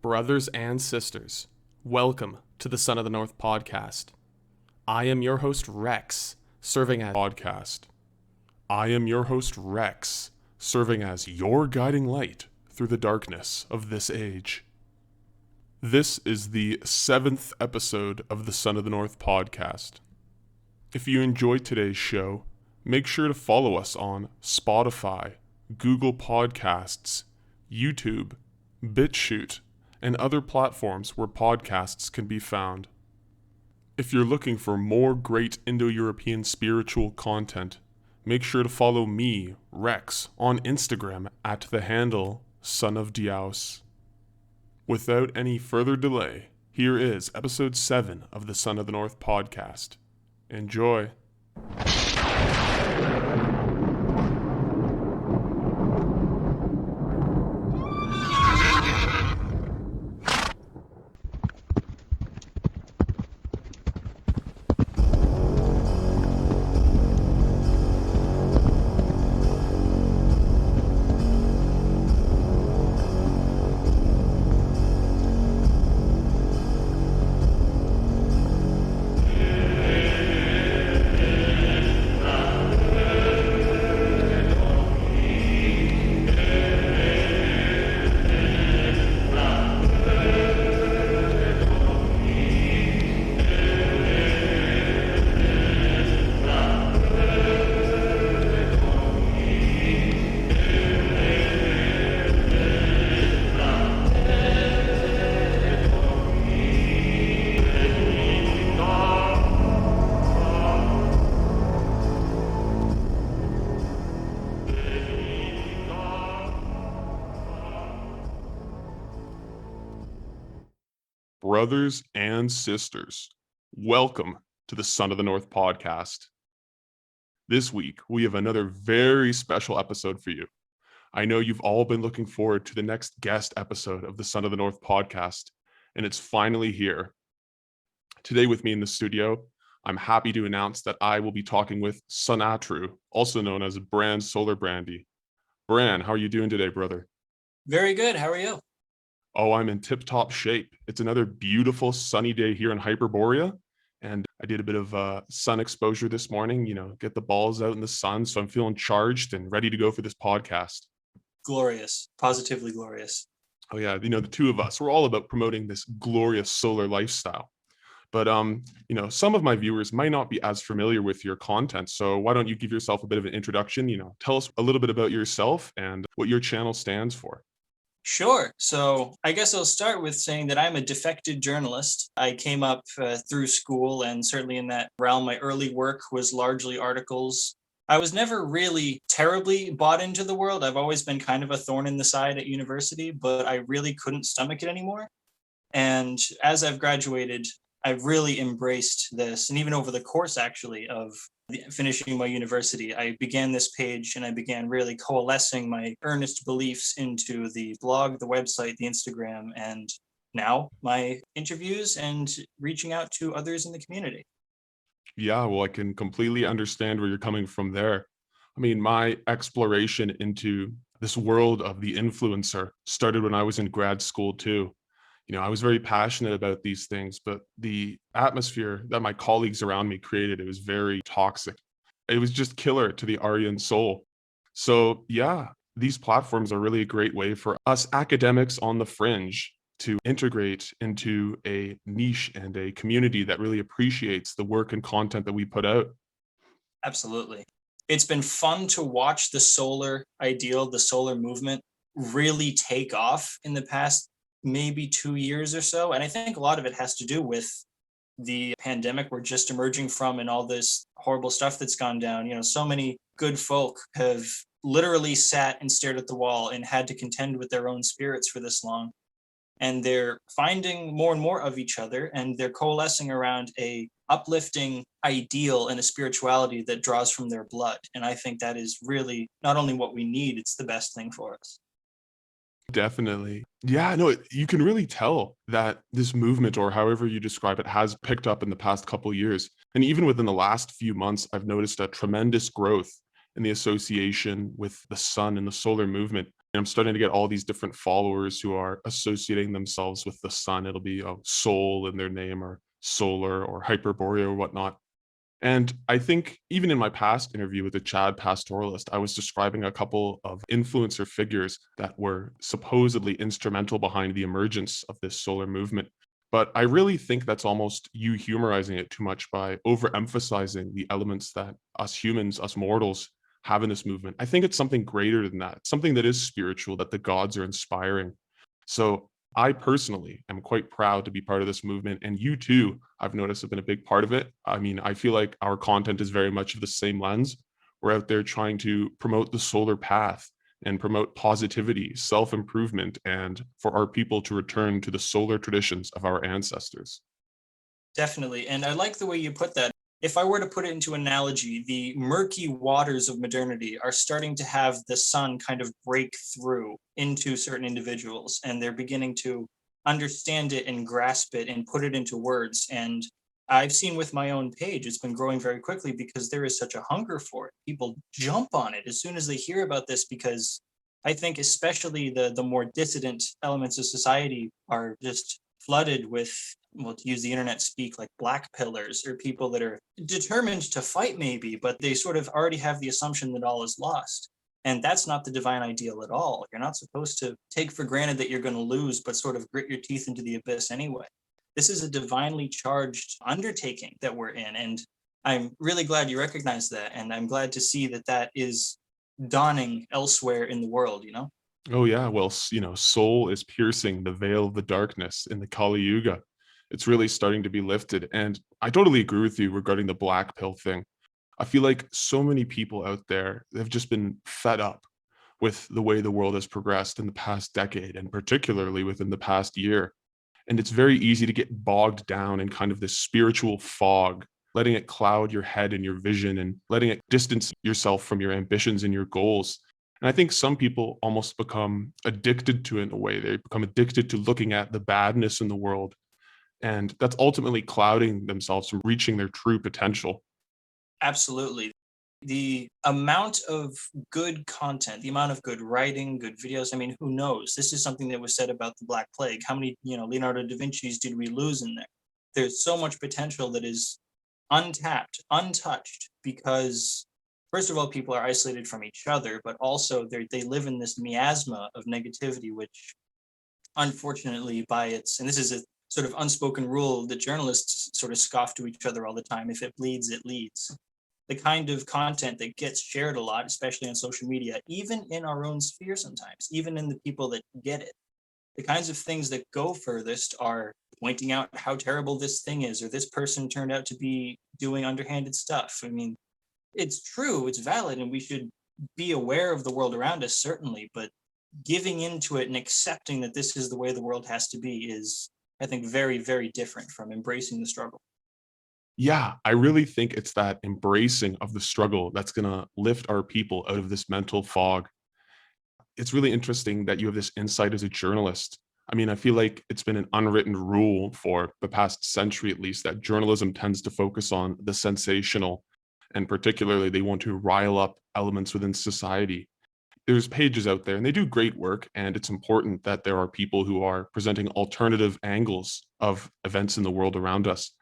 Brothers and sisters, welcome to the Son of the North podcast. I am your host Rex, serving as your guiding light through the darkness of this age. This is the 7th episode of the Son of the North podcast. If you enjoyed today's show, make sure to follow us on Spotify, Google Podcasts, YouTube, BitChute, and other platforms where podcasts can be found. If you're looking for more great Indo-European spiritual content, make sure to follow me, Rex, on Instagram at the handle Son of Diaus. Without any further delay, here is episode 7 of the Son of the North podcast. Enjoy. Brothers and sisters, welcome to the Son of the North podcast. This week, we have another very special episode for you. I know you've all been looking forward to the next guest episode of the Son of the North podcast, and it's finally here. Today with me in the studio, I'm happy to announce that I will be talking with Sunnatru, also known as Bran Solberandi. Bran, how are you doing today, brother? Very good. How are you? Oh, I'm in tip-top shape. It's another beautiful sunny day here in Hyperborea, and I did a bit of sun exposure this morning, get the balls out in the sun, so I'm feeling charged and ready to go for this podcast. Glorious. Positively glorious. Oh yeah, the two of us, we're all about promoting this glorious solar lifestyle. But, some of my viewers might not be as familiar with your content, so why don't you give yourself a bit of an introduction, tell us a little bit about yourself and what your channel stands for. Sure. So I guess I'll start with saying that I'm a defected journalist. I came up through school, and certainly in that realm, my early work was largely articles. I was never really terribly bought into the world. I've always been kind of a thorn in the side at university, but I really couldn't stomach it anymore. And as I've graduated, I've really embraced this. And even over the course, actually, of finishing my university, I began this page and I began really coalescing my earnest beliefs into the blog, the website, the Instagram, and now my interviews and reaching out to others in the community. Yeah, well, I can completely understand where you're coming from there. I mean, my exploration into this world of the influencer started when I was in grad school too. I was very passionate about these things, but the atmosphere that my colleagues around me created, it was very toxic. It was just killer to the Aryan soul. So yeah, these platforms are really a great way for us academics on the fringe to integrate into a niche and a community that really appreciates the work and content that we put out. Absolutely. It's been fun to watch the solar ideal, the solar movement really take off in the past maybe 2 years or so. And I think a lot of it has to do with the pandemic we're just emerging from and all this horrible stuff that's gone down. So many good folk have literally sat and stared at the wall and had to contend with their own spirits for this long. And they're finding more and more of each other, and they're coalescing around a uplifting ideal and a spirituality that draws from their blood. And I think that is really not only what we need, it's the best thing for us. Definitely. Yeah, no, you can really tell that this movement, or however you describe it, has picked up in the past couple of years. And even within the last few months, I've noticed a tremendous growth in the association with the sun and the solar movement. I'm starting to get all these different followers who are associating themselves with the sun. It'll be a soul in their name or solar or hyperborea or whatnot. And I think even in my past interview with the Chad pastoralist, I was describing a couple of influencer figures that were supposedly instrumental behind the emergence of this solar movement. But I really think that's almost you humorizing it too much by overemphasizing the elements that us humans, us mortals, have in this movement. I think it's something greater than that, something that is spiritual, that the gods are inspiring. So I personally am quite proud to be part of this movement. And you too, I've noticed, have been a big part of it. I mean, I feel like our content is very much of the same lens. We're out there trying to promote the solar path and promote positivity, self improvement, and for our people to return to the solar traditions of our ancestors. Definitely. And I like the way you put that. If I were to put it into analogy, the murky waters of modernity are starting to have the sun kind of break through into certain individuals, and they're beginning to understand it and grasp it and put it into words. And I've seen with my own page, it's been growing very quickly because there is such a hunger for it. People jump on it as soon as they hear about this because I think especially the more dissident elements of society are just flooded with, well, to use the internet speak, like black pillars or people that are determined to fight maybe, but they sort of already have the assumption that all is lost. And that's not the divine ideal at all. You're not supposed to take for granted that you're going to lose, but sort of grit your teeth into the abyss anyway. This is a divinely charged undertaking that we're in. And I'm really glad you recognize that. And I'm glad to see that that is dawning elsewhere in the world, you know? Oh yeah, well, soul is piercing the veil of the darkness in the Kali Yuga. It's really starting to be lifted, and I totally agree with you regarding the black pill thing. I feel like so many people out there have just been fed up with the way the world has progressed in the past decade, and particularly within the past year. And it's very easy to get bogged down in kind of this spiritual fog, letting it cloud your head and your vision and letting it distance yourself from your ambitions and your goals. And I think some people almost become addicted to it in a way. They become addicted to looking at the badness in the world. And that's ultimately clouding themselves from reaching their true potential. Absolutely. The amount of good content, the amount of good writing, good videos, I mean, who knows? This is something that was said about the Black Plague. How many, Leonardo da Vinci's did we lose in there? There's so much potential that is untapped, untouched, because first of all, people are isolated from each other, but also they live in this miasma of negativity, which unfortunately by its, and this is a sort of unspoken rule that journalists sort of scoff to each other all the time, if it bleeds, it leads. The kind of content that gets shared a lot, especially on social media, even in our own sphere sometimes, even in the people that get it, the kinds of things that go furthest are pointing out how terrible this thing is, or this person turned out to be doing underhanded stuff. I mean, it's true, it's valid, and we should be aware of the world around us, certainly, but giving into it and accepting that this is the way the world has to be is, I think, very, very different from embracing the struggle. Yeah, I really think it's that embracing of the struggle that's going to lift our people out of this mental fog. It's really interesting that you have this insight as a journalist. I mean, I feel like it's been an unwritten rule for the past century, at least, that journalism tends to focus on the sensational, and particularly they want to rile up elements within society. There's pages out there and they do great work, and it's important that there are people who are presenting alternative angles of events in the world around us.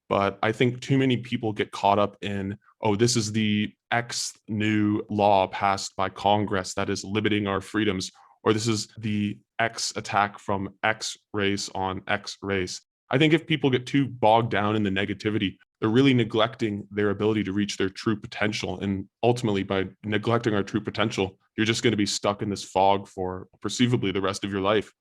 But I think too many people get caught up in, oh, this is the X new law passed by Congress that is limiting our freedoms, or this is the X attack from X race on X race. I think if people get too bogged down in the negativity, they're really neglecting their ability to reach their true potential. And ultimately, by neglecting our true potential, you're just going to be stuck in this fog for perceivably the rest of your life.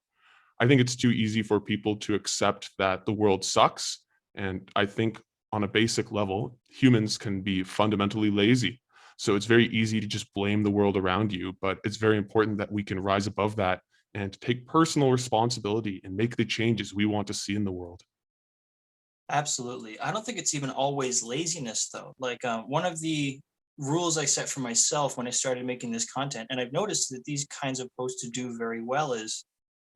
I think it's too easy for people to accept that the world sucks. And I think on a basic level, humans can be fundamentally lazy. So it's very easy to just blame the world around you. But it's very important that we can rise above that and take personal responsibility and make the changes we want to see in the world. Absolutely. I don't think it's even always laziness, though. Like one of the rules I set for myself when I started making this content, and I've noticed that these kinds of posts to do very well, is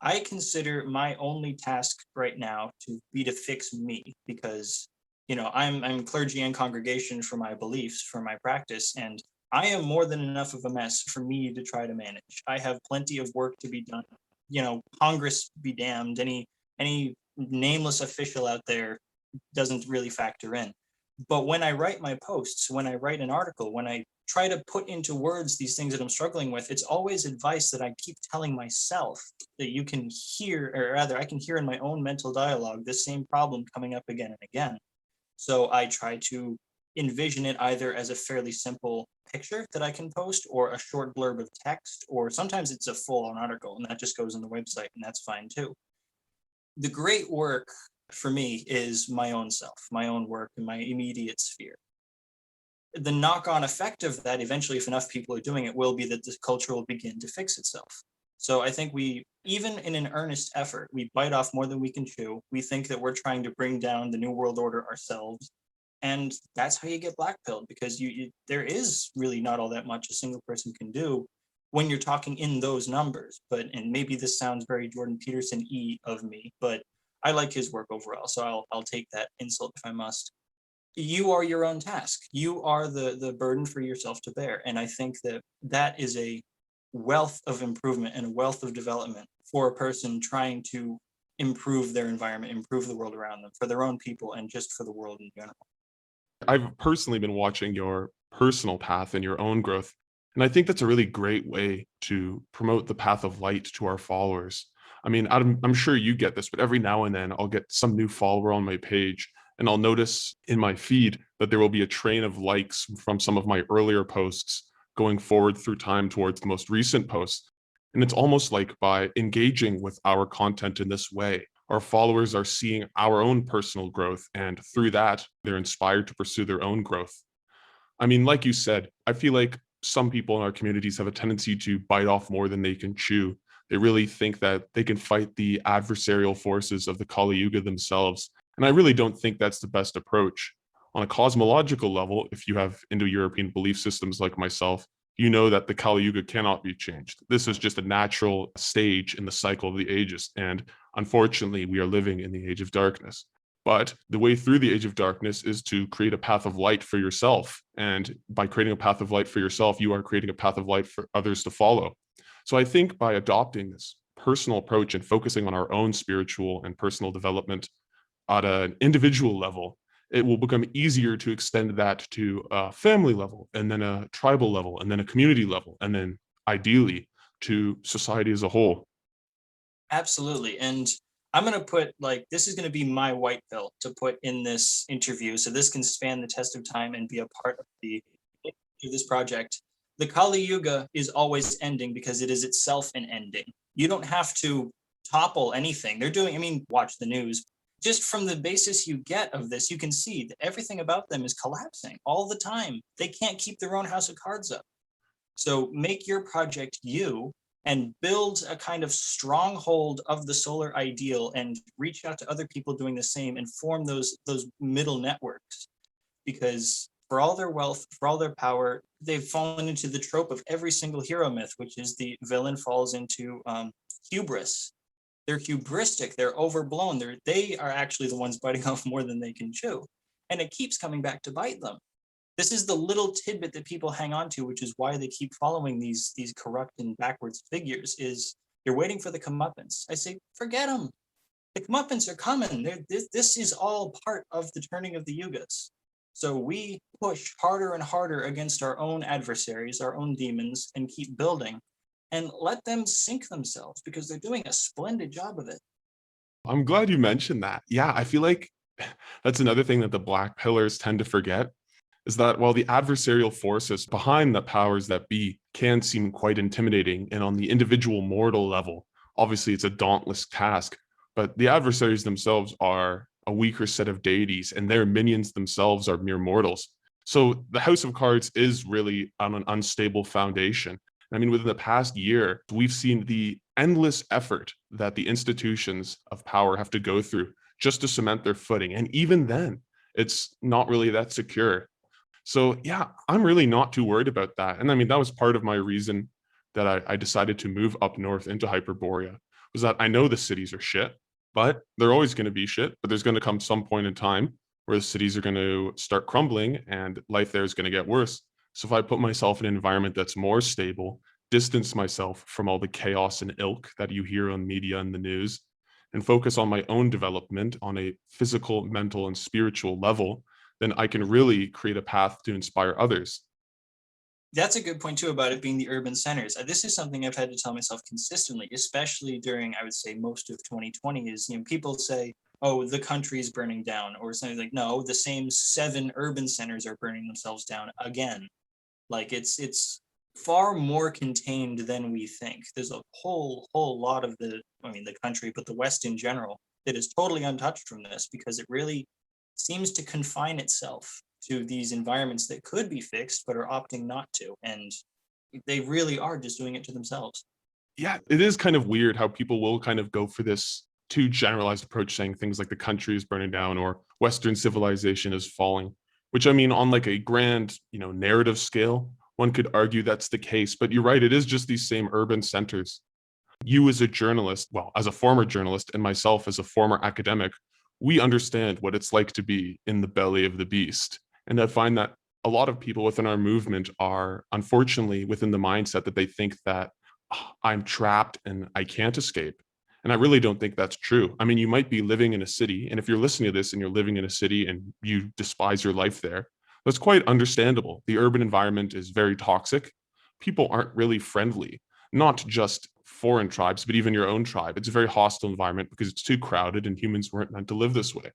I consider my only task right now to be to fix me because I'm clergy and congregation for my beliefs, for my practice, and I am more than enough of a mess for me to try to manage. I have plenty of work to be done. Congress be damned. Any nameless official out there doesn't really factor in. But when I write my posts, when I write an article, when I try to put into words these things that I'm struggling with, it's always advice that I keep telling myself that you can hear, or rather, I can hear in my own mental dialogue this same problem coming up again and again. So I try to envision it either as a fairly simple picture that I can post, or a short blurb of text, or sometimes it's a full-on article, and that just goes on the website, and that's fine too. The great work for me is my own self, my own work in my immediate sphere. The knock-on effect of that, eventually, if enough people are doing it, will be that the culture will begin to fix itself. So I think we, even in an earnest effort, we bite off more than we can chew. We think that we're trying to bring down the New World Order ourselves. And that's how you get blackpilled, because there is really not all that much a single person can do when you're talking in those numbers. And maybe this sounds very Jordan Peterson-y of me, but I like his work overall, so I'll take that insult if I must. You are your own task. You are the burden for yourself to bear. And I think that is a wealth of improvement and a wealth of development for a person trying to improve their environment, improve the world around them, for their own people, and just for the world in general. I've personally been watching your personal path and your own growth, and I think that's a really great way to promote the path of light to our followers. I mean, I'm sure you get this, but every now and then I'll get some new follower on my page, and I'll notice in my feed that there will be a train of likes from some of my earlier posts going forward through time towards the most recent posts. And it's almost like by engaging with our content in this way, our followers are seeing our own personal growth, and through that, they're inspired to pursue their own growth. I mean, like you said, I feel like some people in our communities have a tendency to bite off more than they can chew. They really think that they can fight the adversarial forces of the Kali Yuga themselves. And I really don't think that's the best approach. On a cosmological level, if you have Indo-European belief systems like myself, you know that the Kali Yuga cannot be changed. This is just a natural stage in the cycle of the ages. And unfortunately, we are living in the age of darkness. But the way through the age of darkness is to create a path of light for yourself. And by creating a path of light for yourself, you are creating a path of light for others to follow. So I think by adopting this personal approach and focusing on our own spiritual and personal development at an individual level, it will become easier to extend that to a family level, and then a tribal level, and then a community level, and then ideally to society as a whole. Absolutely. And I'm going to put, this is going to be my white pill to put in this interview, so this can span the test of time and be a part of this project. The Kali Yuga is always ending because it is itself an ending. You don't have to topple anything. Watch the news. Just from the basis you get of this, you can see that everything about them is collapsing all the time. They can't keep their own house of cards up. So make your project you, and build a kind of stronghold of the solar ideal, and reach out to other people doing the same, and form those middle networks. Because for all their wealth, for all their power, they've fallen into the trope of every single hero myth, which is the villain falls into hubris. They're hubristic, they're overblown, they are actually the ones biting off more than they can chew. And it keeps coming back to bite them. This is the little tidbit that people hang on to, which is why they keep following these corrupt and backwards figures, is you're waiting for the comeuppance. I say, forget them. The comeuppance are coming. This is all part of the turning of the yugas. So we push harder and harder against our own adversaries, our own demons, and keep building, and let them sink themselves, because they're doing a splendid job of it. I'm glad you mentioned that. Yeah, I feel like that's another thing that the Black Pillars tend to forget, is that while the adversarial forces behind the powers that be can seem quite intimidating, and on the individual mortal level, obviously it's a dauntless task, but the adversaries themselves are a weaker set of deities, and their minions themselves are mere mortals. So the House of Cards is really on an unstable foundation. I mean, within the past year, we've seen the endless effort that the institutions of power have to go through just to cement their footing. And even then, it's not really that secure. So yeah, I'm really not too worried about that. And I mean, that was part of my reason that I decided to move up north into Hyperborea, was that I know the cities are shit, but they're always going to be shit. But there's going to come some point in time where the cities are going to start crumbling and life there is going to get worse. So if I put myself in an environment that's more stable, distance myself from all the chaos and ilk that you hear on media and the news, and focus on my own development on a physical, mental, and spiritual level, then I can really create a path to inspire others. That's a good point too about it being the urban centers. This is something I've had to tell myself consistently, especially during, I would say, most of 2020 is, people say, oh, the country is burning down or something like, no, the same 7 urban centers are burning themselves down again. Like it's far more contained than we think. There's a whole lot of the country, but the West in general, that is totally untouched from this because it really seems to confine itself to these environments that could be fixed but are opting not to. And they really are just doing it to themselves. Yeah, it is kind of weird how people will kind of go for this too generalized approach, saying things like the country is burning down or Western civilization is falling, which I mean, on like a grand, narrative scale, one could argue that's the case. But you're right, it is just these same urban centers. You as a journalist, well, as a former journalist, and myself as a former academic, we understand what it's like to be in the belly of the beast. And I find that a lot of people within our movement are unfortunately within the mindset that they think that I'm trapped and I can't escape. And I really don't think that's true. I mean, you might be living in a city, and if you're listening to this and you're living in a city and you despise your life there, that's quite understandable. The urban environment is very toxic. People aren't really friendly, not just foreign tribes, but even your own tribe. It's a very hostile environment because it's too crowded and humans weren't meant to live this way.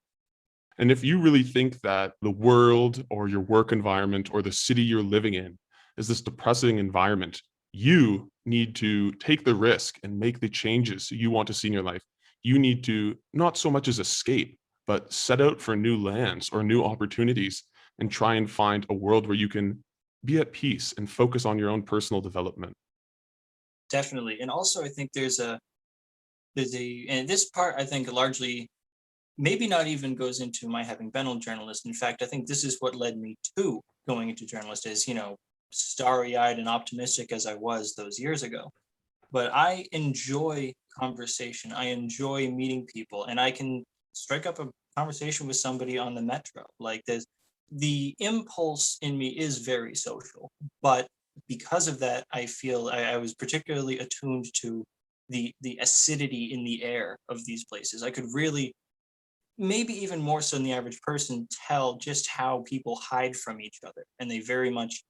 And if you really think that the world or your work environment or the city you're living in is this depressing environment, you need to take the risk and make the changes you want to see in your life. You need to not so much as escape, but set out for new lands or new opportunities and try and find a world where you can be at peace and focus on your own personal development. Definitely. And also I think there's a and this part I think largely maybe not even goes into my having been a journalist. In fact, I think this is what led me to going into journalist is, starry-eyed and optimistic as I was those years ago. But I enjoy conversation. I enjoy meeting people, and I can strike up a conversation with somebody on the metro. Like the impulse in me is very social, but because of that, I feel I was particularly attuned to the acidity in the air of these places. I could really, maybe even more so than the average person, tell just how people hide from each other, and they very much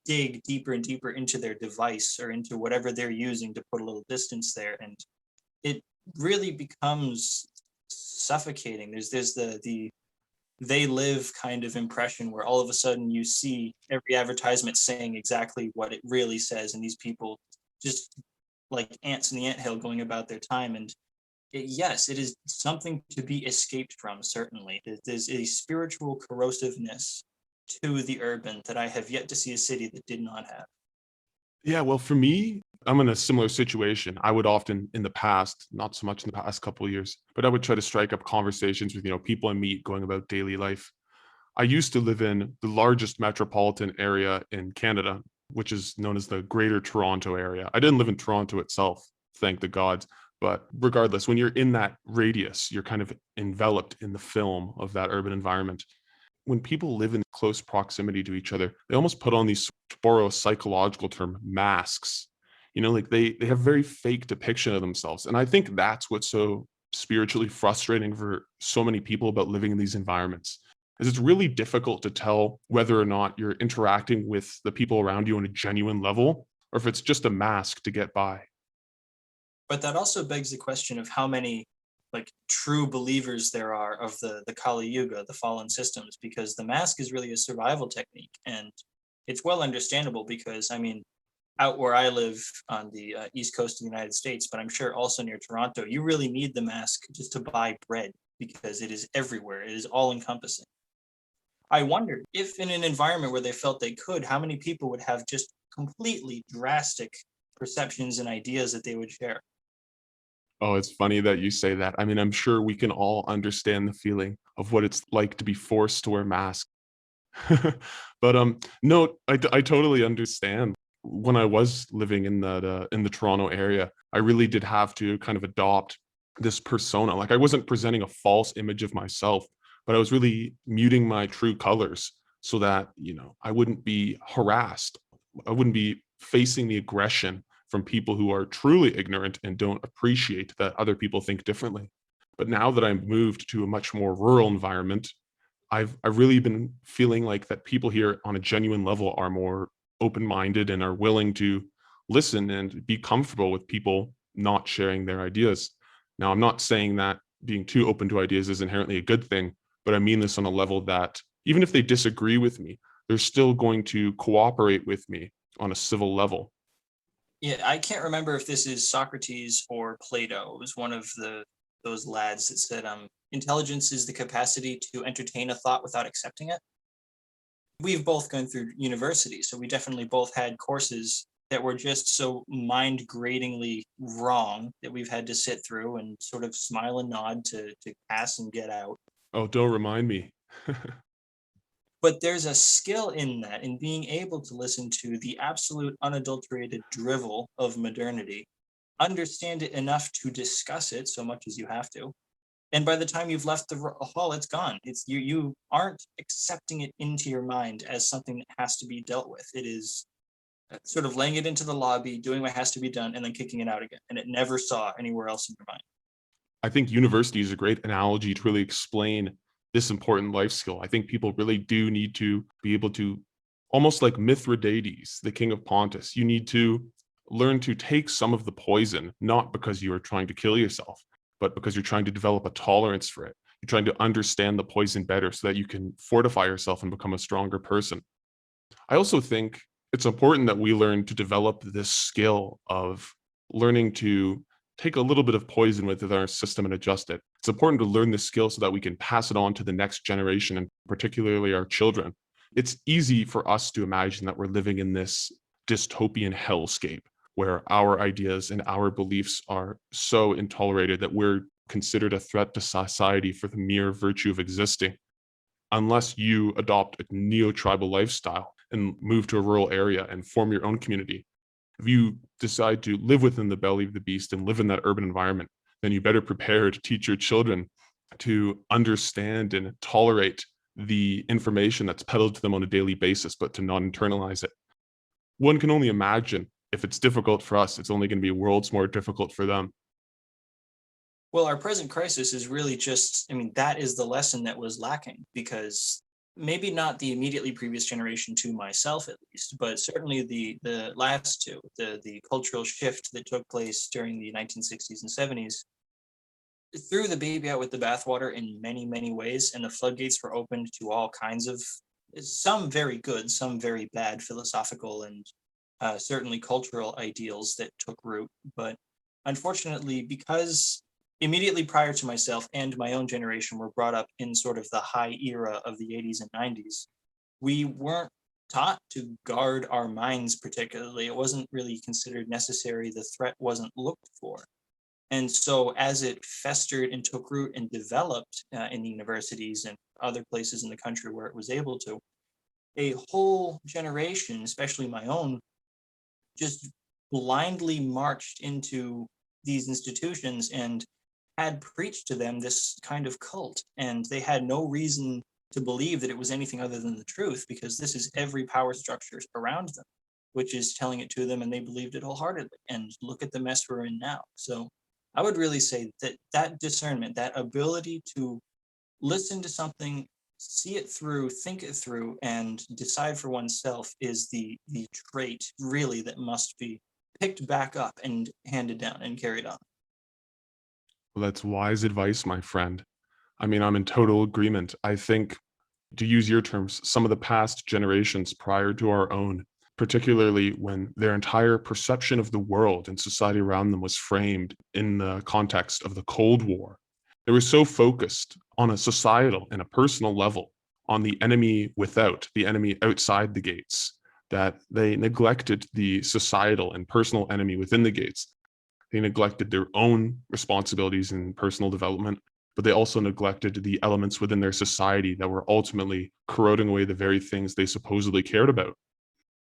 dig deeper and deeper into their device or into whatever they're using to put a little distance there, and it really becomes suffocating. There's the they live kind of impression where all of a sudden you see every advertisement saying exactly what it really says, and these people just like ants in the anthill going about their time. And yes, it is something to be escaped from, certainly. There's a spiritual corrosiveness to the urban that I have yet to see a city that did not have. Yeah, well, for me, I'm in a similar situation. I would often in the past, not so much in the past couple of years, but I would try to strike up conversations with, people I meet going about daily life. I used to live in the largest metropolitan area in Canada, which is known as the Greater Toronto Area. I didn't live in Toronto itself, thank the gods. But regardless, when you're in that radius, you're kind of enveloped in the film of that urban environment. When people live in close proximity to each other, they almost put on these, to borrow a psychological term, masks. Like they have very fake depiction of themselves. And I think that's what's so spiritually frustrating for so many people about living in these environments, is it's really difficult to tell whether or not you're interacting with the people around you on a genuine level, or if it's just a mask to get by. But that also begs the question of how many like true believers there are of the Kali Yuga, the fallen systems, because the mask is really a survival technique, and it's well understandable because out where I live on the east coast of the United States, but I'm sure also near Toronto, you really need the mask just to buy bread because it is everywhere. It is all encompassing. I wondered if in an environment where they felt they could, how many people would have just completely drastic perceptions and ideas that they would share. Oh, it's funny that you say that. I mean, I'm sure we can all understand the feeling of what it's like to be forced to wear masks. But no, I totally understand. When I was living in the Toronto area, I really did have to kind of adopt this persona. I wasn't presenting a false image of myself, but I was really muting my true colors so that, I wouldn't be harassed. I wouldn't be facing the aggression from people who are truly ignorant and don't appreciate that other people think differently. But now that I've moved to a much more rural environment, I've really been feeling like that people here on a genuine level are more open-minded and are willing to listen and be comfortable with people not sharing their ideas. Now, I'm not saying that being too open to ideas is inherently a good thing, but I mean this on a level that even if they disagree with me, they're still going to cooperate with me on a civil level. Yeah, I can't remember if this is Socrates or Plato. It was one of those lads that said, intelligence is the capacity to entertain a thought without accepting it. We've both gone through university, so we definitely both had courses that were just so mind-gratingly wrong that we've had to sit through and sort of smile and nod to pass and get out. Oh, don't remind me. But there's a skill in that, in being able to listen to the absolute unadulterated drivel of modernity, understand it enough to discuss it so much as you have to, and by the time you've left the hall, it's gone. It's you aren't accepting it into your mind as something that has to be dealt with. It is sort of laying it into the lobby, doing what has to be done, and then kicking it out again, and it never saw anywhere else in your mind. I think university is a great analogy to really explain this important life skill. I think people really do need to be able to, almost like Mithridates, the king of Pontus, you need to learn to take some of the poison, not because you are trying to kill yourself, but because you're trying to develop a tolerance for it. You're trying to understand the poison better so that you can fortify yourself and become a stronger person. I also think it's important that we learn to develop this skill of learning to take a little bit of poison within our system and adjust it. It's important to learn this skill so that we can pass it on to the next generation, and particularly our children. It's easy for us to imagine that we're living in this dystopian hellscape where our ideas and our beliefs are so intolerated that we're considered a threat to society for the mere virtue of existing. Unless you adopt a neo-tribal lifestyle and move to a rural area and form your own community, if you decide to live within the belly of the beast and live in that urban environment, then you better prepare to teach your children to understand and tolerate the information that's peddled to them on a daily basis, but to not internalize it. One can only imagine if it's difficult for us, it's only going to be worlds more difficult for them. Well, our present crisis is really just, I mean, that is the lesson that was lacking, because maybe not the immediately previous generation to myself at least, but certainly the last two, the cultural shift that took place during the 1960s and 70s, threw the baby out with the bathwater in many, many ways, and the floodgates were opened to all kinds of, some very good, some very bad philosophical and certainly cultural ideals that took root. But unfortunately, because immediately prior to myself and my own generation were brought up in sort of the high era of the 80s and 90s, we weren't taught to guard our minds particularly. It wasn't really considered necessary. The threat wasn't looked for. And so as it festered and took root and developed in the universities and other places in the country where it was able to, a whole generation, especially my own, just blindly marched into these institutions and had preached to them this kind of cult. And they had no reason to believe that it was anything other than the truth, because this is every power structure around them, which is telling it to them, and they believed it wholeheartedly. And look at the mess we're in now. So I would really say that that discernment, that ability to listen to something, see it through, think it through, and decide for oneself is the trait really that must be picked back up and handed down and carried on. Well, that's wise advice, my friend. I mean, I'm in total agreement. I think, to use your terms, some of the past generations prior to our own, particularly when their entire perception of the world and society around them was framed in the context of the Cold War, they were so focused on a societal and a personal level on the enemy without, the enemy outside the gates, that they neglected the societal and personal enemy within the gates. They neglected their own responsibilities in personal development, but they also neglected the elements within their society that were ultimately corroding away the very things they supposedly cared about.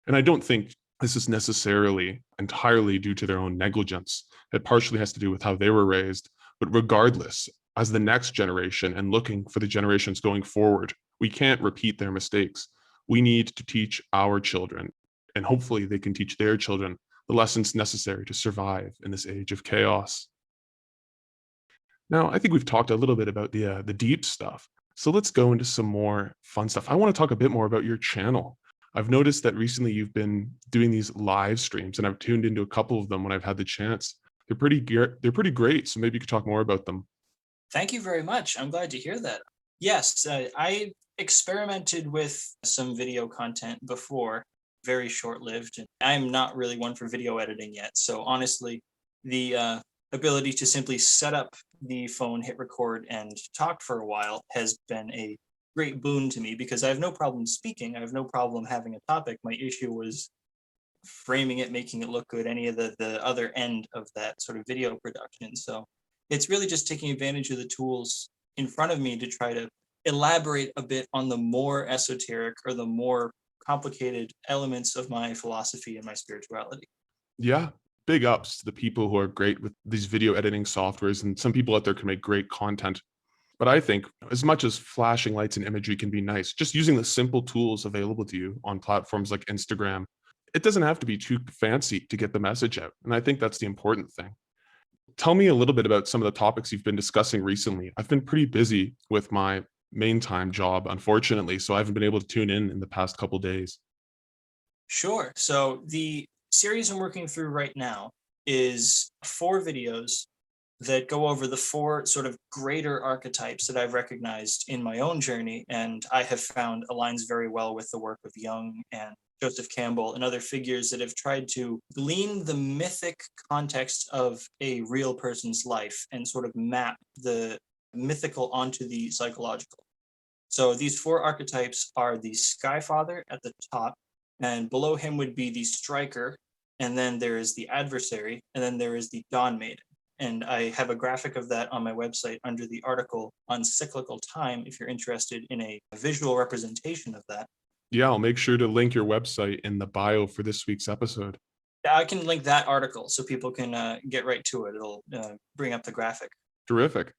And I don't think this is necessarily entirely due to their own negligence. It partially has to do with how they were raised. But regardless, as the next generation and looking for the generations going forward, we can't repeat their mistakes. we need to teach our children, and hopefully they can teach their children the lessons necessary to survive in this age of chaos. Now, I think we've talked a little bit about the deep stuff. So let's go into some more fun stuff. I want to talk a bit more about your channel. I've noticed that recently you've been doing these live streams, and I've tuned into a couple of them when I've had the chance. They're pretty great. So maybe you could talk more about them. Thank you very much. I'm glad to hear that. Yes, I experimented with some video content before, very short lived. And I'm not really one for video editing yet. So honestly, the ability to simply set up the phone, hit record, and talk for a while has been a great boon to me because I have no problem speaking. I have no problem having a topic. My issue was framing it, making it look good, any of the other end of that sort of video production. So it's really just taking advantage of the tools in front of me to try to elaborate a bit on the more esoteric or the more complicated elements of my philosophy and my spirituality. Yeah. Big ups to the people who are great with these video editing softwares. And some people out there can make great content. But I think as much as flashing lights and imagery can be nice, just using the simple tools available to you on platforms like Instagram, it doesn't have to be too fancy to get the message out. And I think that's the important thing. Tell me a little bit about some of the topics you've been discussing recently. I've been pretty busy with my main time job, unfortunately, so I haven't been able to tune in the past couple days. Sure. So the series I'm working through right now is 4 videos that go over the 4 sort of greater archetypes that I've recognized in my own journey and I have found aligns very well with the work of Jung and Joseph Campbell and other figures that have tried to glean the mythic context of a real person's life and sort of map the mythical onto the psychological. So these 4 archetypes are the Sky Father at the top, and below him would be the Striker, and then there is the Adversary, and then there is the Dawn Maiden. And I have a graphic of that on my website under the article on cyclical time if you're interested in a visual representation of that. Yeah, I'll make sure to link your website in the bio for this week's episode. I can link that article so people can get right to it. It'll bring up the graphic. Terrific.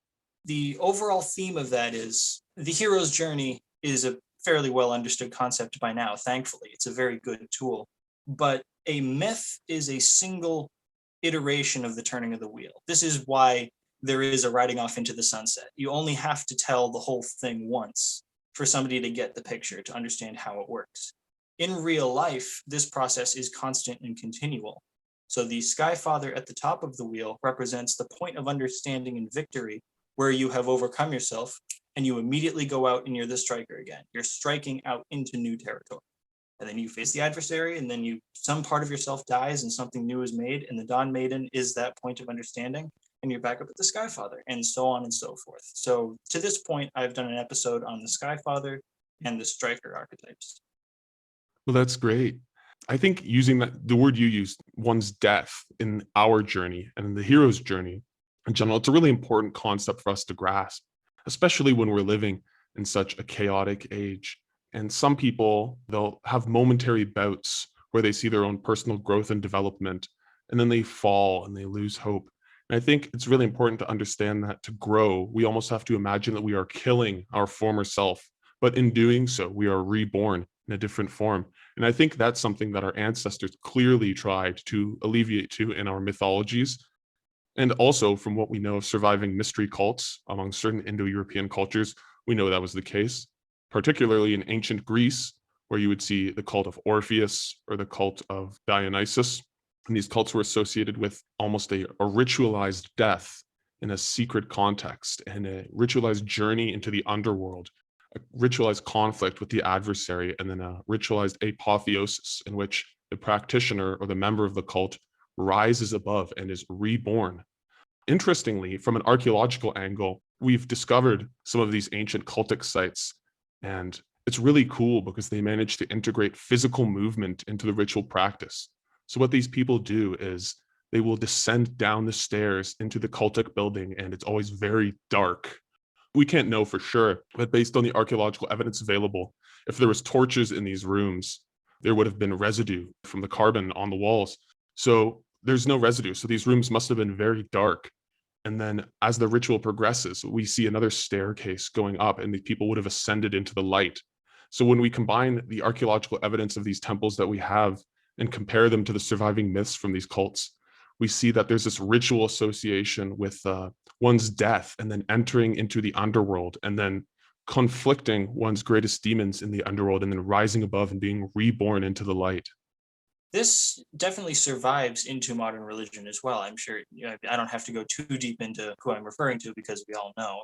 The overall theme of that is the hero's journey is a fairly well understood concept by now, thankfully. It's a very good tool. But a myth is a single iteration of the turning of the wheel. This is why there is a riding off into the sunset. You only have to tell the whole thing once for somebody to get the picture, to understand how it works. In real life, this process is constant and continual. So the Sky Father at the top of the wheel represents the point of understanding and victory where you have overcome yourself and you immediately go out and you're the striker again. You're striking out into new territory. And then you face the adversary, and then some part of yourself dies and something new is made, and the Dawn Maiden is that point of understanding, and you're back up at the Sky Father, and so on and so forth. So to this point, I've done an episode on the Sky Father and the Striker archetypes. Well, that's great. I think using the word you used, one's death in our journey and in the hero's journey in general, it's a really important concept for us to grasp, especially when we're living in such a chaotic age. And some people, they'll have momentary bouts where they see their own personal growth and development, and then they fall and they lose hope. And I think it's really important to understand that to grow, we almost have to imagine that we are killing our former self, but in doing so, we are reborn in a different form. And I think that's something that our ancestors clearly tried to alleviate to in our mythologies. And also from what we know of surviving mystery cults among certain Indo-European cultures, we know that was the case, particularly in ancient Greece, where you would see the cult of Orpheus or the cult of Dionysus. And these cults were associated with almost a ritualized death in a secret context and a ritualized journey into the underworld, a ritualized conflict with the adversary, and then a ritualized apotheosis in which the practitioner or the member of the cult rises above and is reborn. Interestingly, from an archaeological angle, we've discovered some of these ancient cultic sites, and it's really cool because they managed to integrate physical movement into the ritual practice. So what these people do is they will descend down the stairs into the cultic building, and it's always very dark. We can't know for sure, but based on the archaeological evidence available, if there was torches in these rooms, there would have been residue from the carbon on the walls. So there's no residue. So these rooms must have been very dark. And then as the ritual progresses, we see another staircase going up, and the people would have ascended into the light. So when we combine the archaeological evidence of these temples that we have and compare them to the surviving myths from these cults, we see that there's this ritual association with one's death and then entering into the underworld and then conflicting one's greatest demons in the underworld and then rising above and being reborn into the light. This definitely survives into modern religion as well. I'm sure, I don't have to go too deep into who I'm referring to because we all know.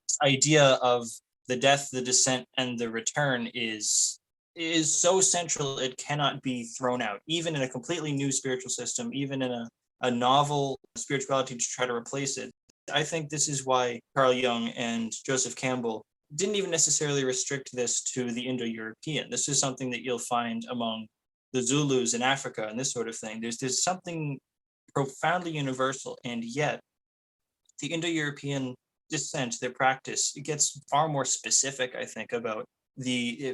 This idea of the death, the descent, and the return is so central it cannot be thrown out, even in a completely new spiritual system, even in a novel spirituality to try to replace it. I think this is why Carl Jung and Joseph Campbell didn't even necessarily restrict this to the Indo-European. This is something that you'll find among the Zulus in Africa and this sort of thing. There's something profoundly universal, and yet the Indo-European descent, their practice, it gets far more specific, I think, about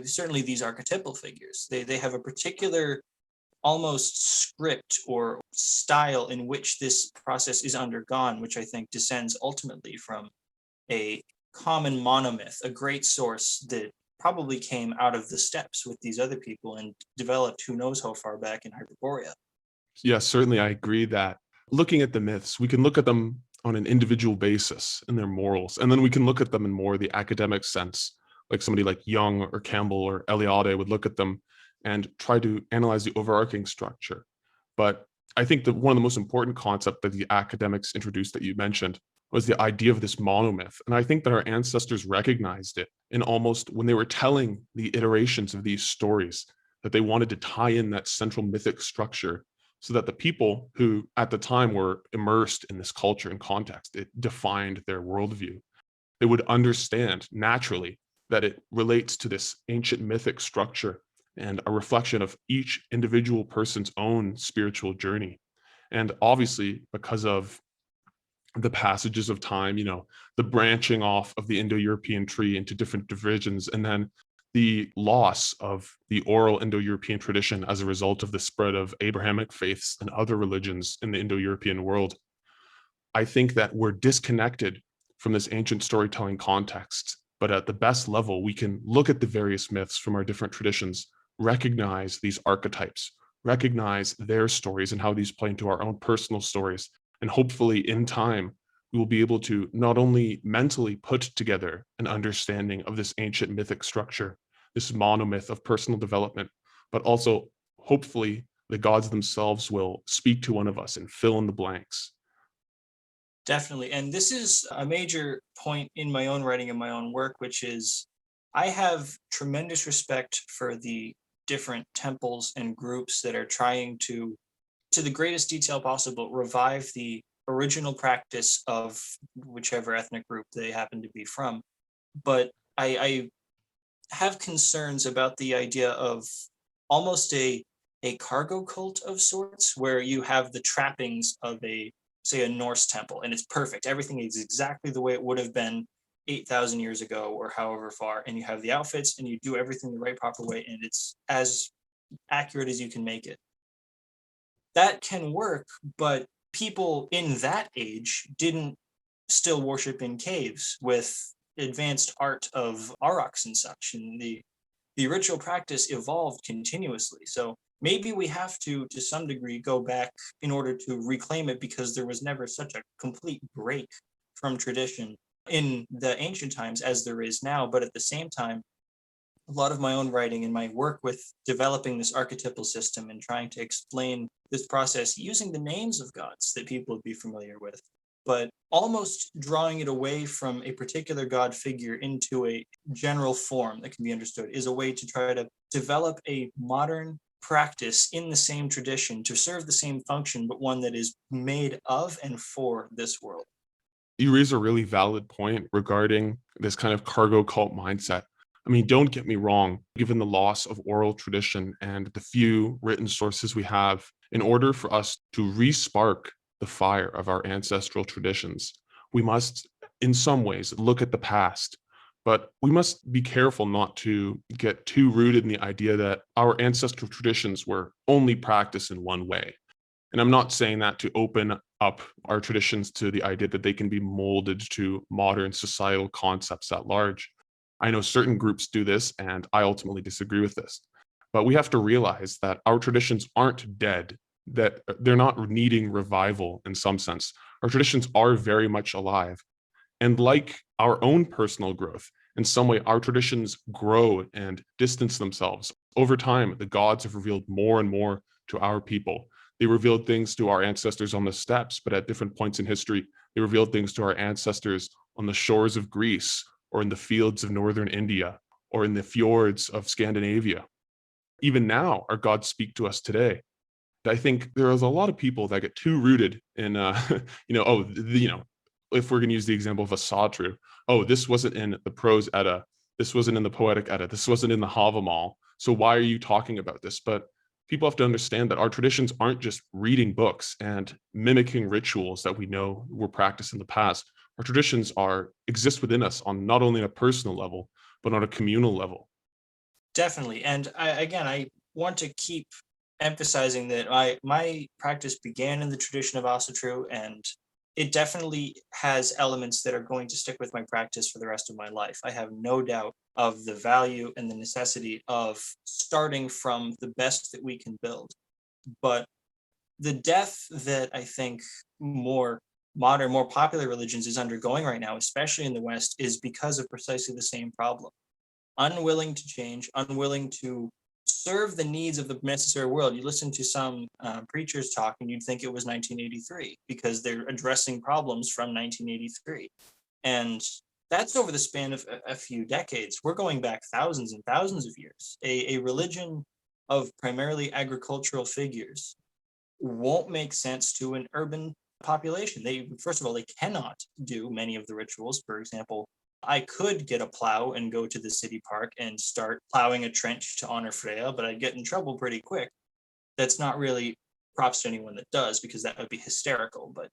certainly these archetypal figures. They have a particular almost script or style in which this process is undergone, which I think descends ultimately from a common monomyth, a great source that probably came out of the steppes with these other people and developed who knows how far back in Hyperborea. Yes, certainly I agree that looking at the myths, we can look at them on an individual basis and their morals, and then we can look at them in more the academic sense, like somebody like Jung or Campbell or Eliade would look at them and try to analyze the overarching structure. But I think that one of the most important concepts that the academics introduced that you mentioned was the idea of this monomyth. And I think that our ancestors recognized it in almost when they were telling the iterations of these stories, that they wanted to tie in that central mythic structure so that the people who at the time were immersed in this culture and context, it defined their worldview. They would understand naturally that it relates to this ancient mythic structure and a reflection of each individual person's own spiritual journey. And obviously, because of the passages of time, the branching off of the Indo-European tree into different divisions, and then the loss of the oral Indo-European tradition as a result of the spread of Abrahamic faiths and other religions in the Indo-European world, I think that we're disconnected from this ancient storytelling context. But at the best level, we can look at the various myths from our different traditions, recognize these archetypes, recognize their stories and how these play into our own personal stories. And hopefully in time, we will be able to not only mentally put together an understanding of this ancient mythic structure, this monomyth of personal development, but also hopefully the gods themselves will speak to one of us and fill in the blanks. Definitely. And this is a major point in my own writing and my own work, which is I have tremendous respect for the different temples and groups that are trying to the greatest detail possible, revive the original practice of whichever ethnic group they happen to be from. But I have concerns about the idea of almost a cargo cult of sorts, where you have the trappings of say a Norse temple, and it's perfect. Everything is exactly the way it would have been 8,000 years ago or however far, and you have the outfits and you do everything the right proper way, and it's as accurate as you can make it. That can work, but people in that age didn't still worship in caves with advanced art of aurochs and such, and the ritual practice evolved continuously. So maybe we have to some degree, go back in order to reclaim it, because there was never such a complete break from tradition in the ancient times as there is now. But at the same time, a lot of my own writing and my work with developing this archetypal system and trying to explain this process using the names of gods that people would be familiar with, but almost drawing it away from a particular god figure into a general form that can be understood, is a way to try to develop a modern practice in the same tradition to serve the same function, but one that is made of and for this world. You raise a really valid point regarding this kind of cargo cult mindset. I mean, don't get me wrong, given the loss of oral tradition and the few written sources we have, in order for us to re-spark the fire of our ancestral traditions, we must, in some ways, look at the past. But we must be careful not to get too rooted in the idea that our ancestral traditions were only practiced in one way. And I'm not saying that to open up our traditions to the idea that they can be molded to modern societal concepts at large. I know certain groups do this, and I ultimately disagree with this. But we have to realize that our traditions aren't dead, that they're not needing revival in some sense. Our traditions are very much alive. And like our own personal growth, in some way, our traditions grow and distance themselves. Over time, the gods have revealed more and more to our people. They revealed things to our ancestors on the steppes, but at different points in history, they revealed things to our ancestors on the shores of Greece, or in the fields of northern India, or in the fjords of Scandinavia. Even now, our gods speak to us today. I think there is a lot of people that get too rooted in, if we're going to use the example of a Sunnatru, this wasn't in the prose Edda, this wasn't in the poetic Edda, this wasn't in the Havamal, so why are you talking about this? But people have to understand that our traditions aren't just reading books and mimicking rituals that we know were practiced in the past. Our traditions exist within us on not only a personal level, but on a communal level. Definitely. And I want to keep emphasizing that my practice began in the tradition of Asatru, and it definitely has elements that are going to stick with my practice for the rest of my life. I have no doubt of the value and the necessity of starting from the best that we can build. But the death that I think more modern, more popular religions is undergoing right now, especially in the West, is because of precisely the same problem. Unwilling to change, unwilling to serve the needs of the necessary world. You listen to some preachers talk and you'd think it was 1983 because they're addressing problems from 1983. And that's over the span of a few decades. We're going back thousands and thousands of years. A religion of primarily agricultural figures won't make sense to an urban population. First of all, they cannot do many of the rituals. For example, I could get a plow and go to the city park and start plowing a trench to honor Freya, but I'd get in trouble pretty quick. That's not really props to anyone that does, because that would be hysterical. But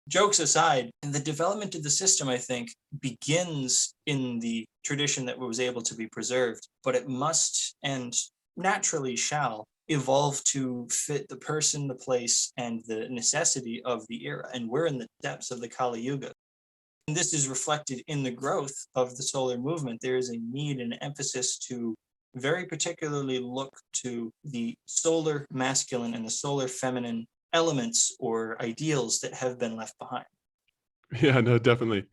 jokes aside, the development of the system, I think, begins in the tradition that was able to be preserved, but it must and naturally shall evolve to fit the person, the place, and the necessity of the era. And we're in the depths of the Kali Yuga. And this is reflected in the growth of the solar movement. There is a need and emphasis to very particularly look to the solar masculine and the solar feminine elements or ideals that have been left behind. Yeah, no, definitely.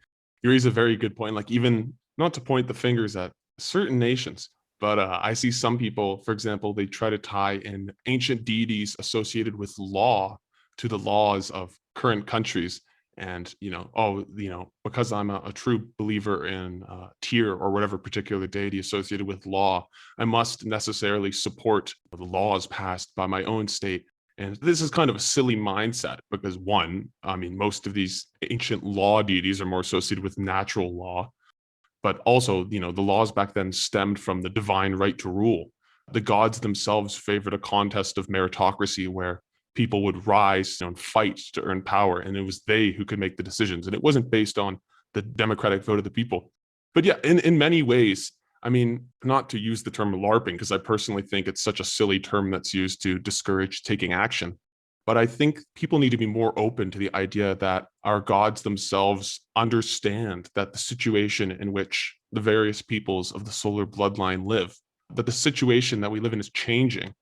You raise a very good point. Like, even not to point the fingers at certain nations, but I see some people, for example, they try to tie in ancient deities associated with law to the laws of current countries. And, because I'm a true believer in Tyr or whatever particular deity associated with law, I must necessarily support the laws passed by my own state. And this is kind of a silly mindset because, one, I mean, most of these ancient law deities are more associated with natural law, but also, the laws back then stemmed from the divine right to rule. The gods themselves favored a contest of meritocracy where people would rise and fight to earn power, and it was they who could make the decisions. And it wasn't based on the democratic vote of the people. But yeah, in many ways, I mean, not to use the term LARPing, because I personally think it's such a silly term that's used to discourage taking action. But I think people need to be more open to the idea that our gods themselves understand that the situation in which the various peoples of the solar bloodline live, that the situation that we live in is changing.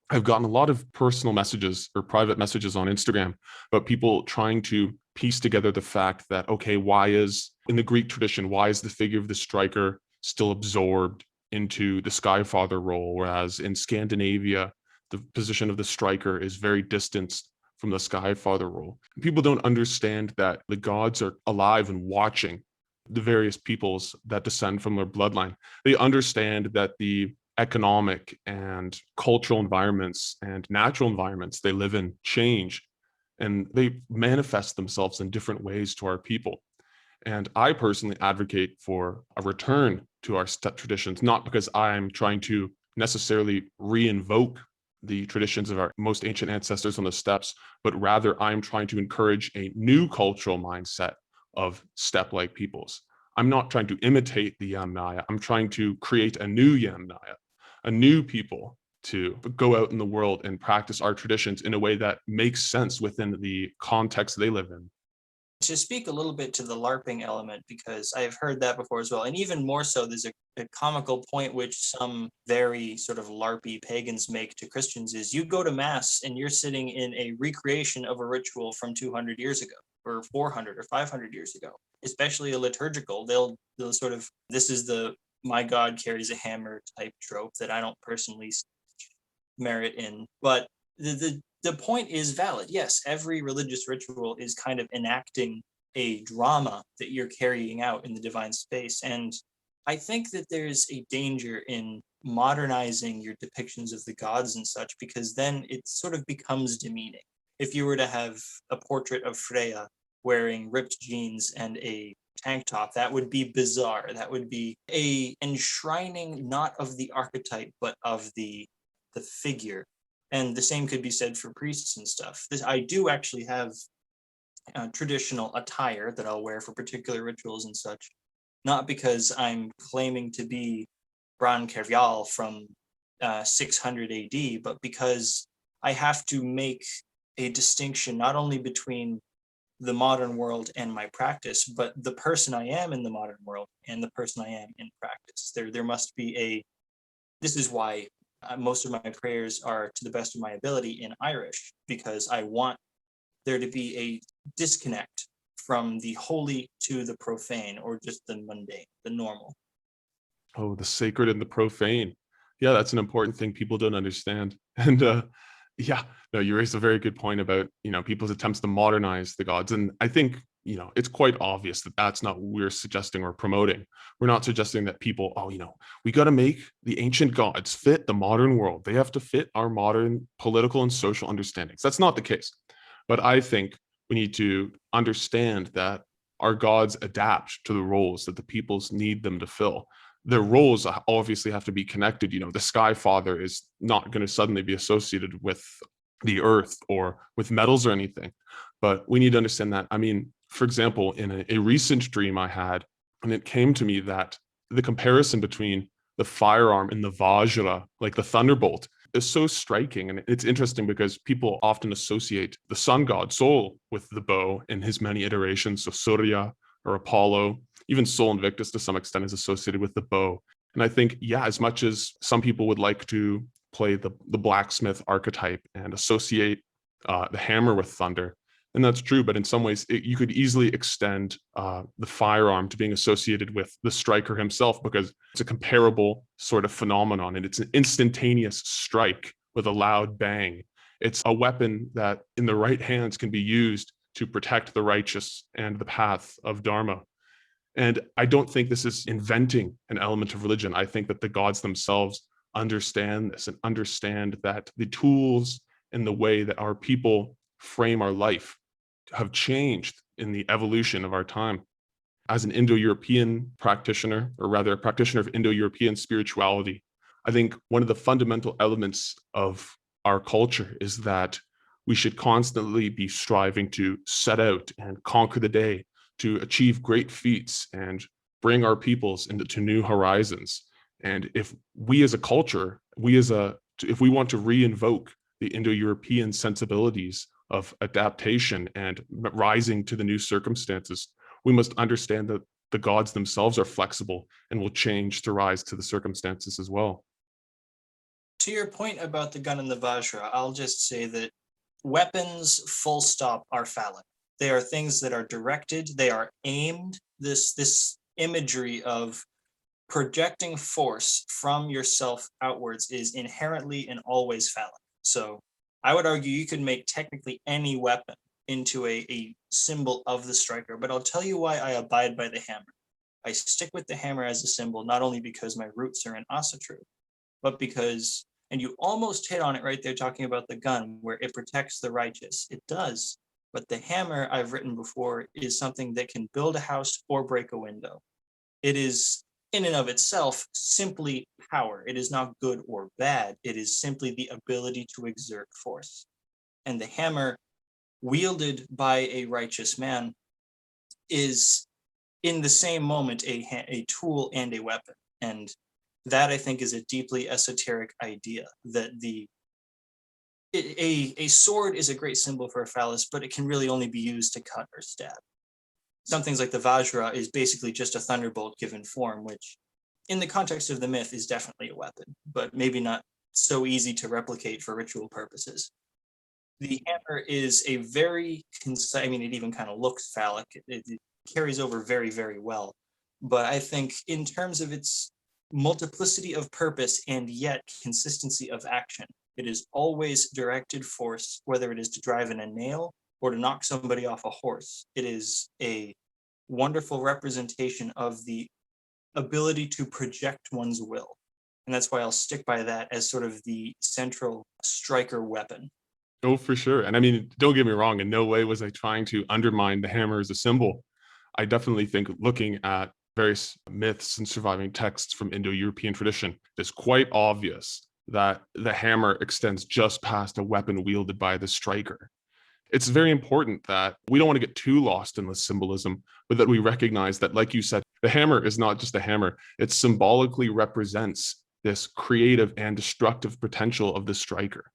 I've gotten a lot of personal messages or private messages on Instagram about people trying to piece together the fact that, okay, in the Greek tradition, why is the figure of the striker still absorbed into the Skyfather role, whereas in Scandinavia, the position of the striker is very distanced from the Skyfather role. People don't understand that the gods are alive and watching the various peoples that descend from their bloodline. They understand that the economic and cultural environments and natural environments they live in change, and they manifest themselves in different ways to our people. And I personally advocate for a return to our traditions, not because I'm trying to necessarily reinvoke the traditions of our most ancient ancestors on the steppes, but rather I'm trying to encourage a new cultural mindset of steppe-like peoples. I'm not trying to imitate the Yamnaya. I'm trying to create a new Yamnaya, a new people to go out in the world and practice our traditions in a way that makes sense within the context they live in. to speak a little bit to the LARPing element, because I've heard that before as well, and even more so, there's a comical point which some very sort of LARPy pagans make to Christians is you go to mass and you're sitting in a recreation of a ritual from 200 years ago, or 400 or 500 years ago, especially a liturgical. They'll sort of, this is the my God carries a hammer type trope that I don't personally merit in, but the point is valid. Yes, every religious ritual is kind of enacting a drama that you're carrying out in the divine space. And I think that there's a danger in modernizing your depictions of the gods and such, because then it sort of becomes demeaning. If you were to have a portrait of Freya wearing ripped jeans and a tank top, that would be bizarre. That would be a enshrining not of the archetype, but of the figure. And the same could be said for priests and stuff. I do actually have traditional attire that I'll wear for particular rituals and such, not because I'm claiming to be Bran from 600 AD, but because I have to make a distinction not only between the modern world and my practice, but the person I am in the modern world and the person I am in practice. There must be this is why most of my prayers are to the best of my ability in Irish, because I want there to be a disconnect from the holy to the profane, or just the mundane, the normal. Oh, the sacred and the profane. Yeah, that's an important thing people don't understand. And yeah, no, you raised a very good point about, people's attempts to modernize the gods. And I think, it's quite obvious that that's not what we're suggesting or promoting. We're not suggesting that people, we got to make the ancient gods fit the modern world. They have to fit our modern political and social understandings. That's not the case. But I think we need to understand that our gods adapt to the roles that the peoples need them to fill. Their roles obviously have to be connected. The Sky Father is not going to suddenly be associated with the earth or with metals or anything. But we need to understand that. I mean, for example, in a recent dream I had, and it came to me that the comparison between the firearm and the Vajra, like the thunderbolt, is so striking. And it's interesting because people often associate the sun god Sol with the bow in his many iterations. So Surya or Apollo, even Sol Invictus to some extent is associated with the bow. And I think, as much as some people would like to play the blacksmith archetype and associate the hammer with thunder, and that's true, but in some ways you could easily extend the firearm to being associated with the striker himself, because it's a comparable sort of phenomenon, and it's an instantaneous strike with a loud bang. It's a weapon that in the right hands can be used to protect the righteous and the path of Dharma. And I don't think this is inventing an element of religion. I think that the gods themselves understand this and understand that the tools and the way that our people frame our life have changed in the evolution of our time. As an Indo-European practitioner, or rather a practitioner of Indo-European spirituality, I think one of the fundamental elements of our culture is that we should constantly be striving to set out and conquer the day, to achieve great feats and bring our peoples into new horizons. And if we as a culture, if we want to reinvoke the Indo-European sensibilities of adaptation and rising to the new circumstances, we must understand that the gods themselves are flexible and will change to rise to the circumstances as well. To your point about the gun and the Vajra, I'll just say that weapons, full stop, are phallic. They are things that are directed, they are aimed. This imagery of projecting force from yourself outwards is inherently and always phallic. So I would argue you could make technically any weapon into a symbol of the striker, but I'll tell you why I abide by the hammer. I stick with the hammer as a symbol, not only because my roots are in Sunnatru, but because, and you almost hit on it right there talking about the gun, where it protects the righteous. It does, but the hammer, I've written before, is something that can build a house or break a window. It is, in and of itself, simply power. It is not good or bad. It is simply the ability to exert force. And the hammer, wielded by a righteous man, is in the same moment a tool and a weapon. And that, I think, is a deeply esoteric idea, that a sword is a great symbol for a phallus, but it can really only be used to cut or stab. some things like the Vajra is basically just a thunderbolt given form, which in the context of the myth is definitely a weapon, but maybe not so easy to replicate for ritual purposes. The hammer is a very concise, I mean, it even kind of looks phallic. It carries over very, very well. But I think in terms of its multiplicity of purpose and yet consistency of action, it is always directed force, whether it is to drive in a nail or to knock somebody off a horse. It is a wonderful representation of the ability to project one's will. And that's why I'll stick by that as sort of the central striker weapon. Oh, for sure. And I mean, don't get me wrong, in no way was I trying to undermine the hammer as a symbol. I definitely think looking at various myths and surviving texts from Indo-European tradition, it's quite obvious that the hammer extends just past a weapon wielded by the striker. It's very important that we don't want to get too lost in the symbolism, but that we recognize that, like you said, the hammer is not just a hammer. It symbolically represents this creative and destructive potential of the striker.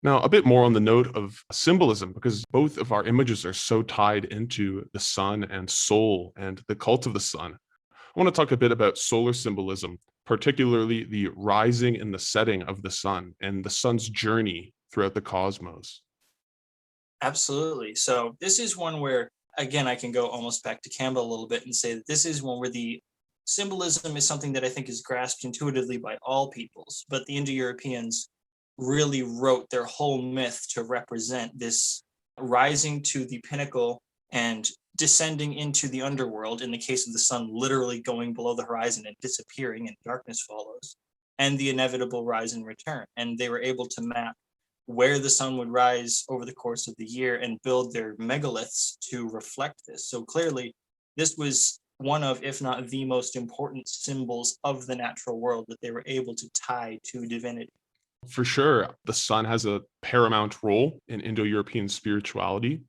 Now, a bit more on the note of symbolism, because both of our images are so tied into the sun and soul and the cult of the sun. I want to talk a bit about solar symbolism, particularly the rising and the setting of the sun and the sun's journey throughout the cosmos. Absolutely. So this is one where, again, I can go almost back to Campbell a little bit and say that this is one where the symbolism is something that I think is grasped intuitively by all peoples, but the Indo-Europeans really wrote their whole myth to represent this rising to the pinnacle and descending into the underworld, in the case of the sun literally going below the horizon and disappearing and darkness follows, and the inevitable rise and return. And they were able to map where the sun would rise over the course of the year and build their megaliths to reflect this. So clearly, this was one of, if not the most important symbols of the natural world that they were able to tie to divinity. For sure, the sun has a paramount role in Indo-European spirituality.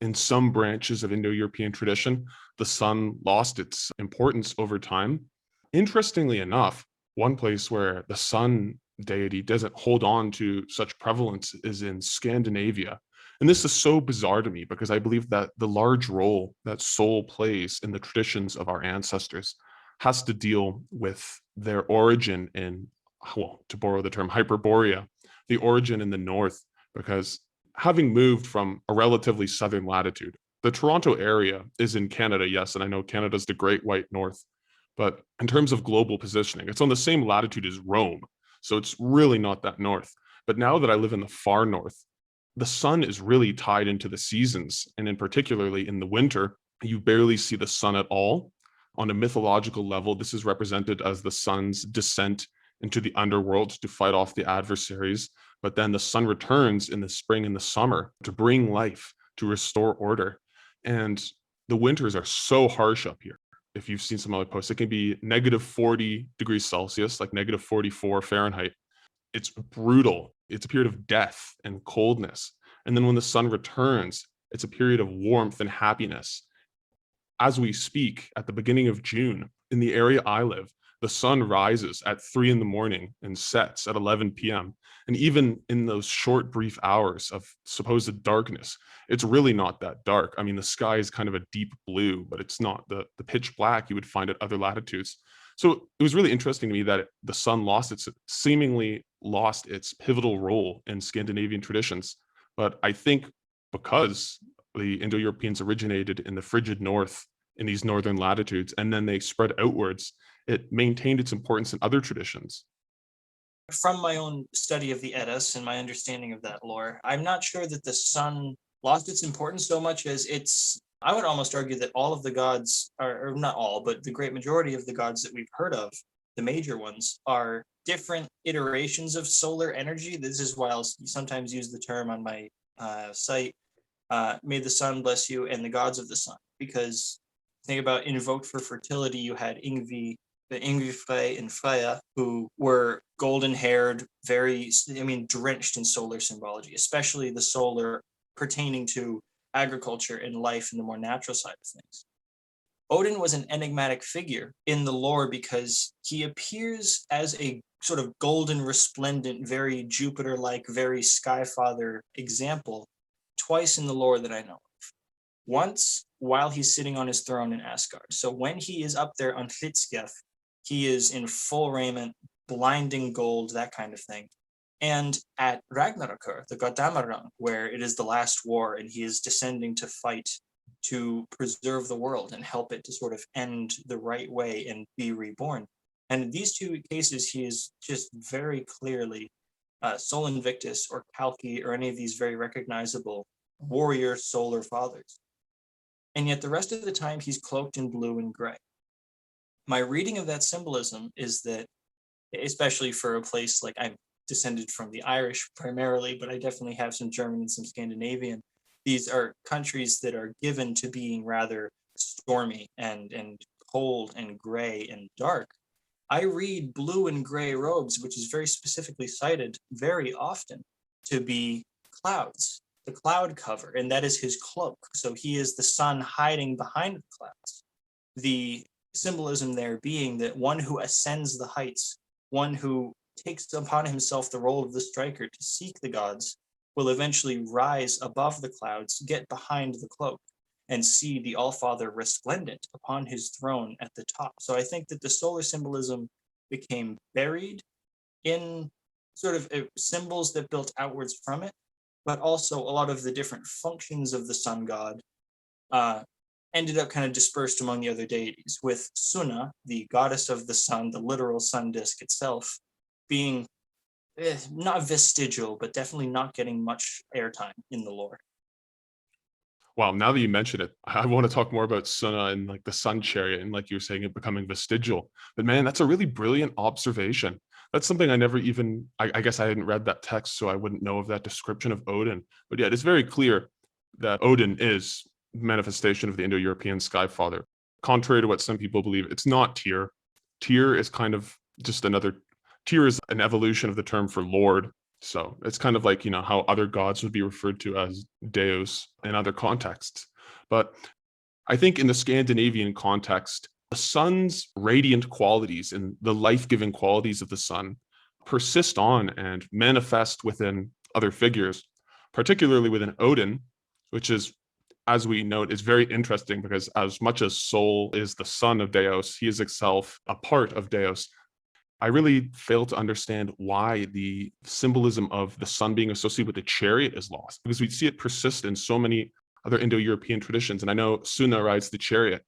In some branches of Indo-European tradition, the sun lost its importance over time. Interestingly enough, one place where the sun deity doesn't hold on to such prevalence is in Scandinavia. And this is so bizarre to me because I believe that the large role that soul plays in the traditions of our ancestors has to deal with their origin in, well, to borrow the term Hyperborea, the origin in the north, because having moved from a relatively southern latitude, the Toronto area is in Canada, yes, and I know Canada's the Great White North, but in terms of global positioning, it's on the same latitude as Rome, so it's really not that north. But now that I live in the far north, the sun is really tied into the seasons, and in particularly in the winter, you barely see the sun at all. On a mythological level, this is represented as the sun's descent into the underworld to fight off the adversaries. But then the sun returns in the spring and the summer to bring life, to restore order. And the winters are so harsh up here. If you've seen some other posts, it can be negative 40 degrees Celsius, like negative 44 Fahrenheit. It's brutal. It's a period of death and coldness. And then when the sun returns, it's a period of warmth and happiness. As we speak, at the beginning of June, in the area I live, the sun rises at 3 in the morning and sets at 11 p.m. And even in those short, brief hours of supposed darkness, it's really not that dark. I mean, the sky is kind of a deep blue, but it's not the pitch black you would find at other latitudes. So it was really interesting to me that the sun seemingly lost its pivotal role in Scandinavian traditions. But I think because the Indo-Europeans originated in the frigid north in these northern latitudes, and then they spread outwards, it maintained its importance in other traditions. From my own study of the Eddas and my understanding of that lore, I'm not sure that the sun lost its importance so much as I would almost argue that all of the gods or not all, but the great majority of the gods that we've heard of, the major ones, are different iterations of solar energy. This is why I'll sometimes use the term on my site, may the sun bless you and the gods of the sun, because think about invoked for fertility, you had Yngvi, the Yngvi and Freya, who were golden haired, drenched in solar symbology, especially the solar pertaining to agriculture and life in the more natural side of things. Odin was an enigmatic figure in the lore because he appears as a sort of golden, resplendent, very Jupiter-like, very Skyfather example twice in the lore that I know of. once while he's sitting on his throne in Asgard. So when he is up there on Hlidskjalf, he is in full raiment, blinding gold, that kind of thing. And at Ragnarökur, the Goddamarang, where it is the last war and he is descending to fight to preserve the world and help it to sort of end the right way and be reborn. And in these two cases, he is just very clearly Sol Invictus or Kalki or any of these very recognizable warrior solar fathers. And yet the rest of the time, he's cloaked in blue and gray. My reading of that symbolism is that, especially for a place like I'm descended from the Irish primarily, but I definitely have some German and some Scandinavian. These are countries that are given to being rather stormy and cold and gray and dark. I read blue and gray robes, which is very specifically cited very often to be clouds, the cloud cover, and that is his cloak. So he is the sun hiding behind the clouds. The symbolism there being that one who ascends the heights, one who takes upon himself the role of the striker to seek the gods, will eventually rise above the clouds, get behind the cloak, and see the Allfather resplendent upon his throne at the top. So I think that the solar symbolism became buried in sort of symbols that built outwards from it, but also a lot of the different functions of the sun god ended up kind of dispersed among the other deities, with Sunna, the goddess of the sun, the literal sun disk itself, being not vestigial, but definitely not getting much airtime in the lore. Wow, now that you mention it, I want to talk more about Sunna and like the sun chariot and like you're saying it becoming vestigial. But man, that's a really brilliant observation. That's something I never even, I guess I hadn't read that text, so I wouldn't know of that description of Odin. But yeah, it's very clear that Odin is manifestation of the Indo-European sky father. Contrary to what some people believe, it's not Tyr. Tyr is kind of just another, Tyr is an evolution of the term for Lord. So it's kind of like, how other gods would be referred to as Deus in other contexts. But I think in the Scandinavian context, the sun's radiant qualities and the life-giving qualities of the sun persist on and manifest within other figures, particularly within Odin, which is, as we note, is very interesting because as much as Sol is the son of Deus, he is himself a part of Deus. I really fail to understand why the symbolism of the sun being associated with the chariot is lost, because we see it persist in so many other Indo-European traditions. And I know Sunna rides the chariot,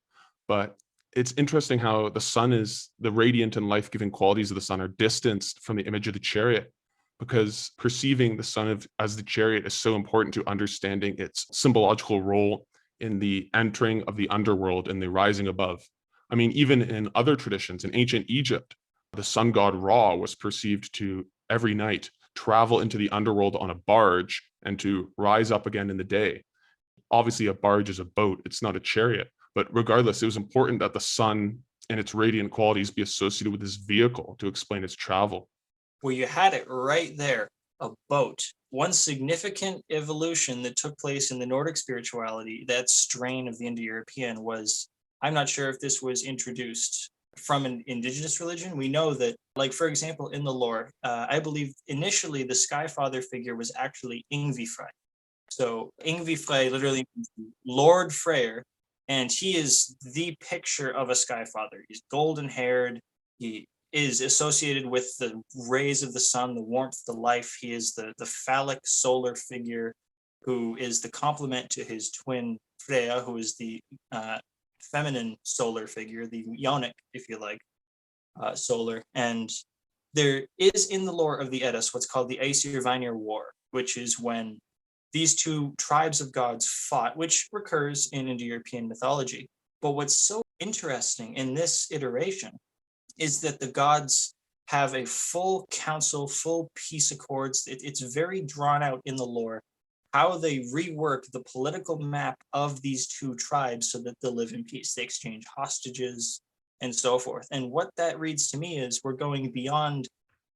but it's interesting how the sun is, the radiant and life-giving qualities of the sun are distanced from the image of the chariot, because perceiving the sun as the chariot is so important to understanding its symbological role in the entering of the underworld and the rising above. I mean, even in other traditions, in ancient Egypt, the sun god Ra was perceived to every night travel into the underworld on a barge and to rise up again in the day. Obviously, a barge is a boat, it's not a chariot. But regardless, it was important that the sun and its radiant qualities be associated with this vehicle to explain its travel. Well, you had it right there, a boat. One significant evolution that took place in the Nordic spirituality, that strain of the Indo-European, was, I'm not sure if this was introduced from an indigenous religion. We know that, like, for example, in the lore, I believe initially the Sky Father figure was actually Yngvi Frey. So Yngvi Frey literally means Lord Freyr, and he is the picture of a Sky Father. He's golden haired. He is associated with the rays of the sun, the warmth, the life. He is the phallic solar figure who is the complement to his twin Freya, who is the feminine solar figure, the Yonic, if you like, solar. And there is in the lore of the Eddas what's called the Aesir-Vanir War, which is when these two tribes of gods fought, which recurs in Indo-European mythology. But what's so interesting in this iteration is that the gods have a full council, full peace accords. It's very drawn out in the lore how they rework the political map of these two tribes so that they'll live in peace. They exchange hostages and so forth. And what that reads to me is we're going beyond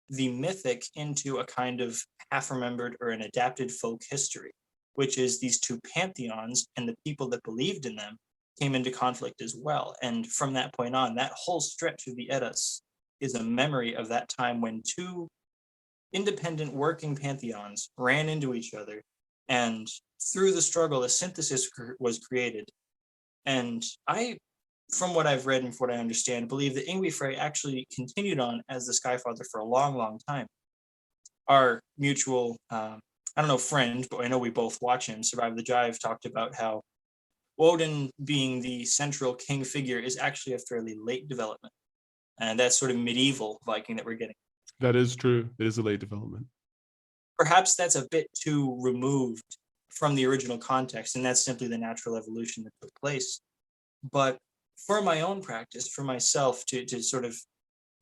the mythic into a kind of half-remembered or an adapted folk history, which is these two pantheons and the people that believed in them came into conflict as well. And from that point on, that whole stretch of the Eddas is a memory of that time when two independent working pantheons ran into each other and through the struggle, a synthesis was created. And I, from what I've read and from what I understand, believe that Yngwie Frey actually continued on as the Skyfather for a long, long time. Our mutual, I don't know, friend, but I know we both watch him, Survive the Jive, talked about how Odin being the central king figure is actually a fairly late development. And that's sort of medieval Viking that we're getting. That is true. It is a late development. Perhaps that's a bit too removed from the original context, and that's simply the natural evolution that took place. But for my own practice, for myself, to sort of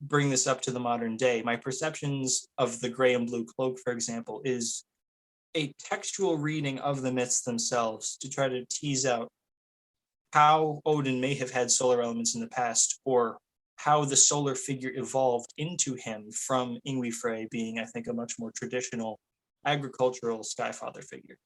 bring this up to the modern day, my perceptions of the gray and blue cloak, for example, is a textual reading of the myths themselves to try to tease out how Odin may have had solar elements in the past, or how the solar figure evolved into him from Yngwie Frey being, I think, a much more traditional agricultural Skyfather figure.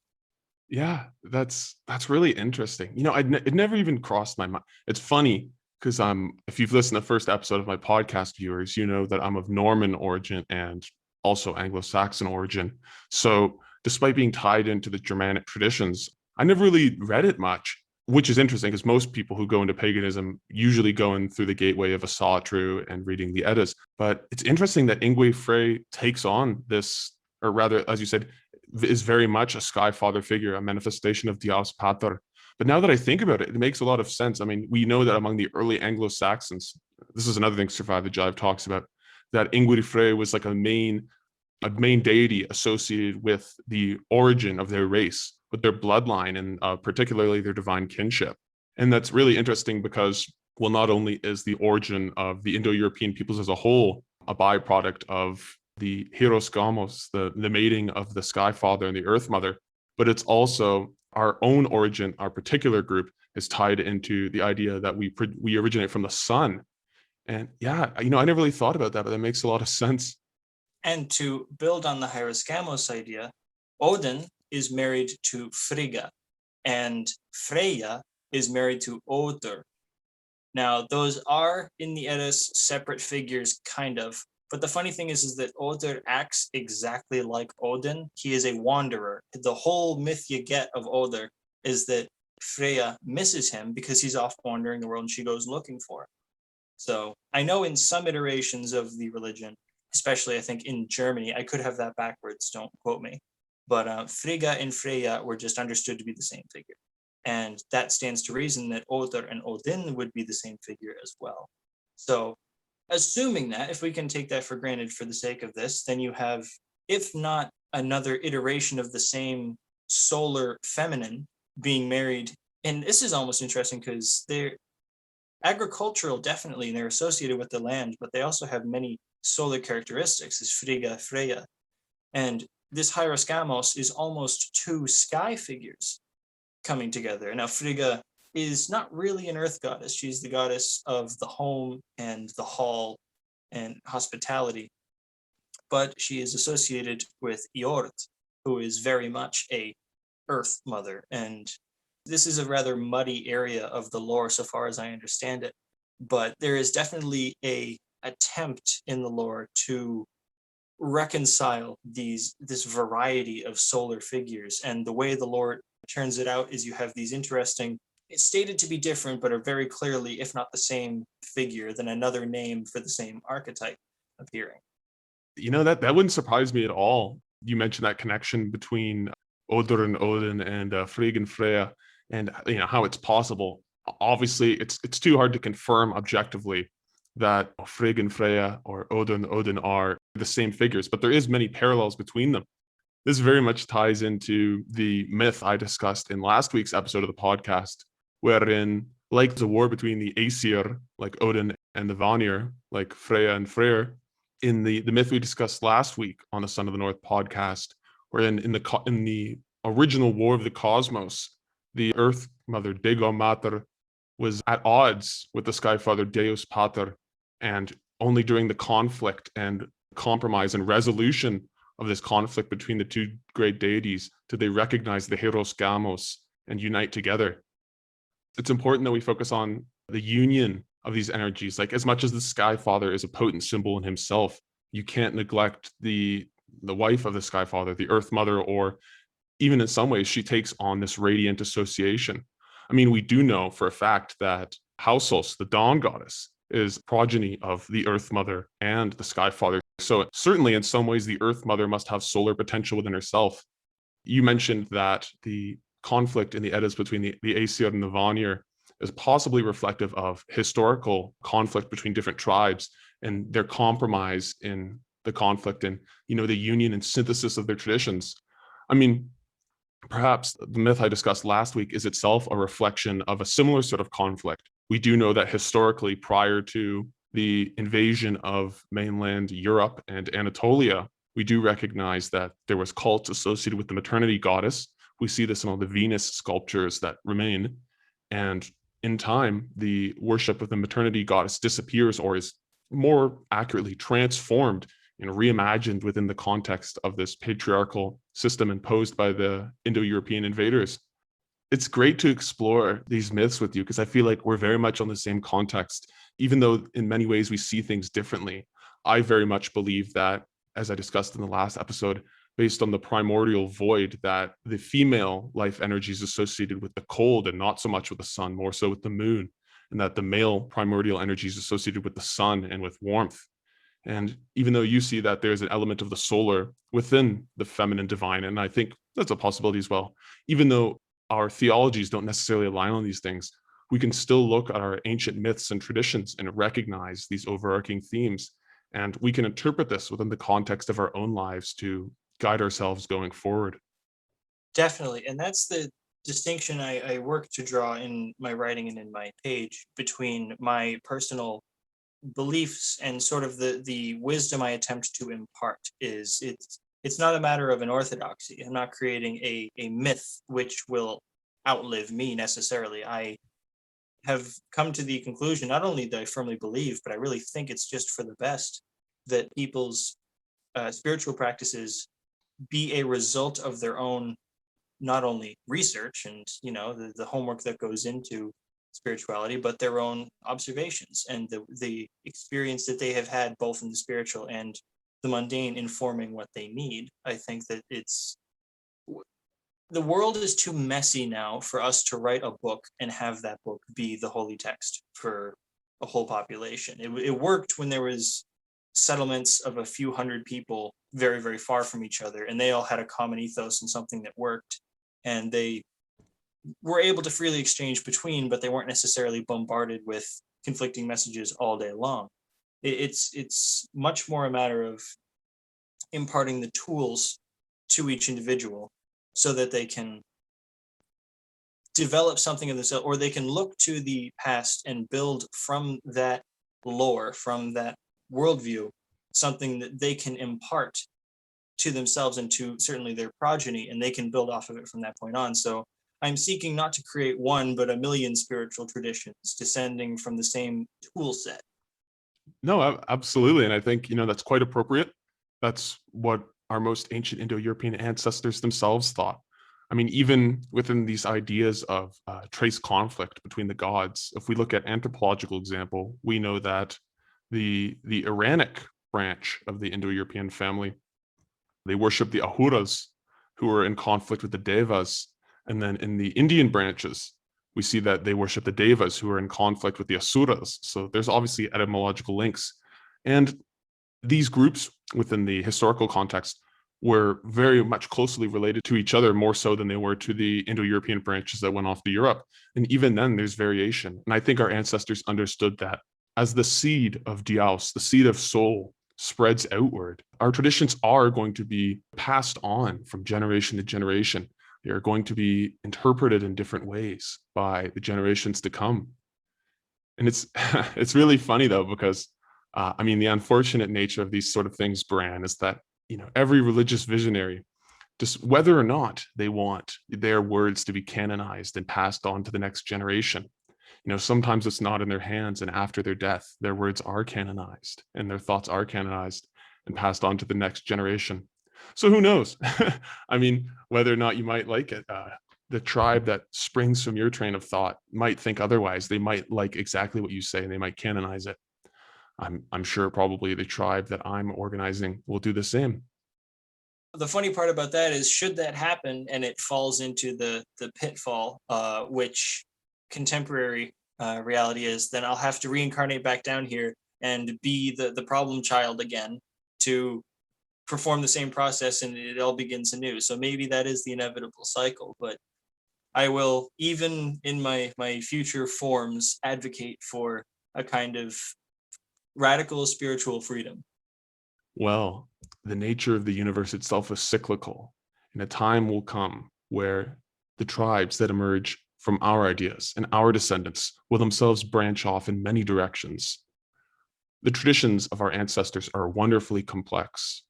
Yeah, that's really interesting. It never even crossed my mind. It's funny because if you've listened to the first episode of my podcast, viewers, you know that I'm of Norman origin and also Anglo-Saxon origin. So despite being tied into the Germanic traditions, I never really read it much, which is interesting because most people who go into paganism usually go in through the gateway of a Sunnatru and reading the Eddas. But it's interesting that Yngwie Frey takes on this, or rather, as you said, is very much a Skyfather figure, a manifestation of Dios Pater. But now that I think about it, it makes a lot of sense. I mean, we know that among the early Anglo-Saxons, this is another thing Survive the Jive talks about, that Yngwie Frey was like a main deity associated with the origin of their race, with their bloodline, and particularly their divine kinship. And that's really interesting because, well, not only is the origin of the Indo-European peoples as a whole a byproduct of the Hieros Gamos, the mating of the Skyfather and the Earth Mother, but it's also our own origin. Our particular group is tied into the idea that we originate from the sun. And yeah, I never really thought about that, but that makes a lot of sense. And to build on the Hieros Gamos idea, Odin is married to Frigga, and Freya is married to Odur. Now, those are in the Eddas separate figures, kind of. But the funny thing is that Odur acts exactly like Odin. He is a wanderer. The whole myth you get of Odur is that Freya misses him because he's off wandering the world and she goes looking for him. So I know in some iterations of the religion, especially I think in Germany, I could have that backwards, don't quote me, but Frigga and Freya were just understood to be the same figure. And that stands to reason that Odur and Odin would be the same figure as well. So assuming that, if we can take that for granted for the sake of this, then you have, if not another iteration of the same solar feminine being married. And this is almost interesting because they're agricultural, definitely, and they're associated with the land, but they also have many solar characteristics, as Frigga, Freya. And this Hieros Gamos is almost two sky figures coming together. Now, Frigga is not really an earth goddess. She's the goddess of the home and the hall and hospitality. But she is associated with Iord, who is very much a earth mother. And this is a rather muddy area of the lore so far as I understand it. But there is definitely a attempt in the lore to reconcile this variety of solar figures. And the way the lore turns it out is you have these interesting, it's stated to be different, but are very clearly, if not the same figure, then another name for the same archetype appearing. That wouldn't surprise me at all. You mentioned that connection between Odur and Odin and Frigg and Freya, and how it's possible. Obviously, it's too hard to confirm objectively that Frigg and Freya or Odur and Odin are the same figures, but there is many parallels between them. This very much ties into the myth I discussed in last week's episode of the podcast, wherein, like the war between the Aesir, like Odin, and the Vanir, like Freya and Freyr, in the myth we discussed last week on the Son of the North podcast, wherein in the original War of the Cosmos, the Earth Mother, Dego Mater, was at odds with the Skyfather, Deus Pater, and only during the conflict and compromise and resolution of this conflict between the two great deities did they recognize the Hieros Gamos and unite together. It's important that we focus on the union of these energies. Like, as much as the Skyfather is a potent symbol in himself, you can't neglect the wife of the Skyfather, the Earth Mother, or even in some ways, she takes on this radiant association. I mean, we do know for a fact that Hausos, the dawn goddess, is progeny of the Earth Mother and the Sky Father. So certainly in some ways, the Earth Mother must have solar potential within herself. You mentioned that the conflict in the Eddas between the Aesir and the Vanir is possibly reflective of historical conflict between different tribes and their compromise in the conflict and, the union and synthesis of their traditions. I mean, perhaps the myth I discussed last week is itself a reflection of a similar sort of conflict. We do know that historically, prior to the invasion of mainland Europe and Anatolia, we do recognize that there was cults associated with the maternity goddess. We see this in all the Venus sculptures that remain. And in time, the worship of the maternity goddess disappears, or is more accurately transformed, reimagined within the context of this patriarchal system imposed by the Indo-European invaders. It's great to explore these myths with you because I feel like we're very much on the same context, even though in many ways we see things differently. I very much believe that, as I discussed in the last episode, based on the primordial void, that the female life energy is associated with the cold and not so much with the sun, more so with the moon, and that the male primordial energy is associated with the sun and with warmth. And even though you see that there's an element of the solar within the feminine divine, and I think that's a possibility as well, even though our theologies don't necessarily align on these things, we can still look at our ancient myths and traditions and recognize these overarching themes. And we can interpret this within the context of our own lives to guide ourselves going forward. Definitely. And that's the distinction I work to draw in my writing and in my page between my personal beliefs and sort of the wisdom I attempt to impart. Is it's not a matter of an orthodoxy. I'm not creating a myth which will outlive me necessarily. I have come to the conclusion, not only that I firmly believe, but I really think it's just for the best that people's spiritual practices be a result of their own, not only research and the homework that goes into spirituality, but their own observations and the experience that they have had both in the spiritual and the mundane informing what they need. I think that the world is too messy now for us to write a book and have that book be the holy text for a whole population. It worked when there was settlements of a few hundred people very, very far from each other, and they all had a common ethos and something that worked, and they were able to freely exchange between, but they weren't necessarily bombarded with conflicting messages all day long. It's much more a matter of imparting the tools to each individual so that they can develop something of themselves, or they can look to the past and build from that lore, from that worldview, something that they can impart to themselves and to certainly their progeny, and they can build off of it from that point on. So I'm seeking not to create one, but a million spiritual traditions descending from the same tool set. No, absolutely. And I think, that's quite appropriate. That's what our most ancient Indo-European ancestors themselves thought. I mean, even within these ideas of trace conflict between the gods, if we look at anthropological example, we know that the Iranic branch of the Indo-European family, they worship the Ahuras, who are in conflict with the Devas. And then in the Indian branches, we see that they worship the Devas, who are in conflict with the Asuras. So there's obviously etymological links. And these groups within the historical context were very much closely related to each other, more so than they were to the Indo-European branches that went off to Europe. And even then, there's variation. And I think our ancestors understood that as the seed of Dios, the seed of soul, spreads outward, our traditions are going to be passed on from generation to generation. They are going to be interpreted in different ways by the generations to come. And it's it's really funny though, because the unfortunate nature of these sort of things, Bran, is that every religious visionary, just whether or not they want their words to be canonized and passed on to the next generation, sometimes it's not in their hands, and after their death, their words are canonized and their thoughts are canonized and passed on to the next generation. So who knows? Whether or not you might like it. The tribe that springs from your train of thought might think otherwise. They might like exactly what you say, and they might canonize it. I'm sure probably the tribe that I'm organizing will do the same. the funny part about that is, should that happen and it falls into the pitfall, which contemporary reality is, then I'll have to reincarnate back down here and be the problem child again to perform the same process, and it all begins anew. So maybe that is the inevitable cycle, but I will, even in my future forms, advocate for a kind of radical spiritual freedom. Well, the nature of the universe itself is cyclical, and a time will come where the tribes that emerge from our ideas and our descendants will themselves branch off in many directions. The traditions of our ancestors are wonderfully complex,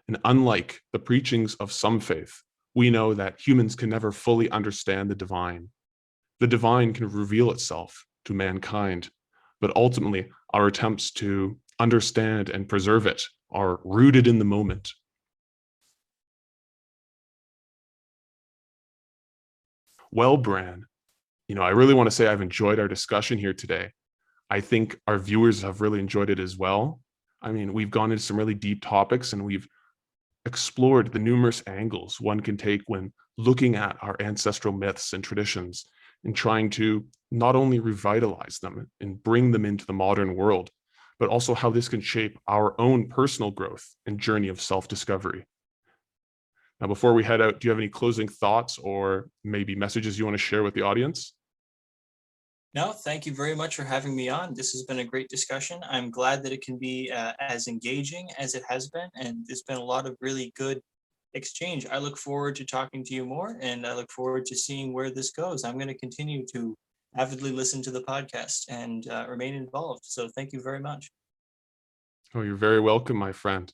and unlike the preachings of some faith, we know that humans can never fully understand the divine. The divine can reveal itself to mankind, but ultimately our attempts to understand and preserve it are rooted in the moment. Well, Bran, I really want to say I've enjoyed our discussion here today. I think our viewers have really enjoyed it as well. I mean, we've gone into some really deep topics and we've explored the numerous angles one can take when looking at our ancestral myths and traditions and trying to not only revitalize them and bring them into the modern world, but also how this can shape our own personal growth and journey of self-discovery. Now, before we head out, do you have any closing thoughts or maybe messages you want to share with the audience? No, thank you very much for having me on. This has been a great discussion. I'm glad that it can be as engaging as it has been, and there's been a lot of really good exchange. I look forward to talking to you more, and I look forward to seeing where this goes. I'm going to continue to avidly listen to the podcast and remain involved. So thank you very much. Oh, you're very welcome, my friend.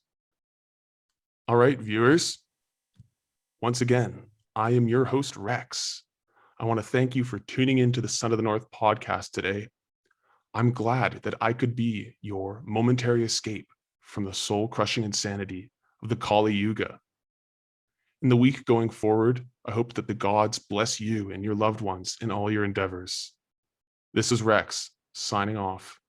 All right, viewers. Once again, I am your host, Rex. I want to thank you for tuning into the Son of the North podcast today. I'm glad that I could be your momentary escape from the soul-crushing insanity of the Kali Yuga. In the week going forward, I hope that the gods bless you and your loved ones in all your endeavors. This is Rex, signing off.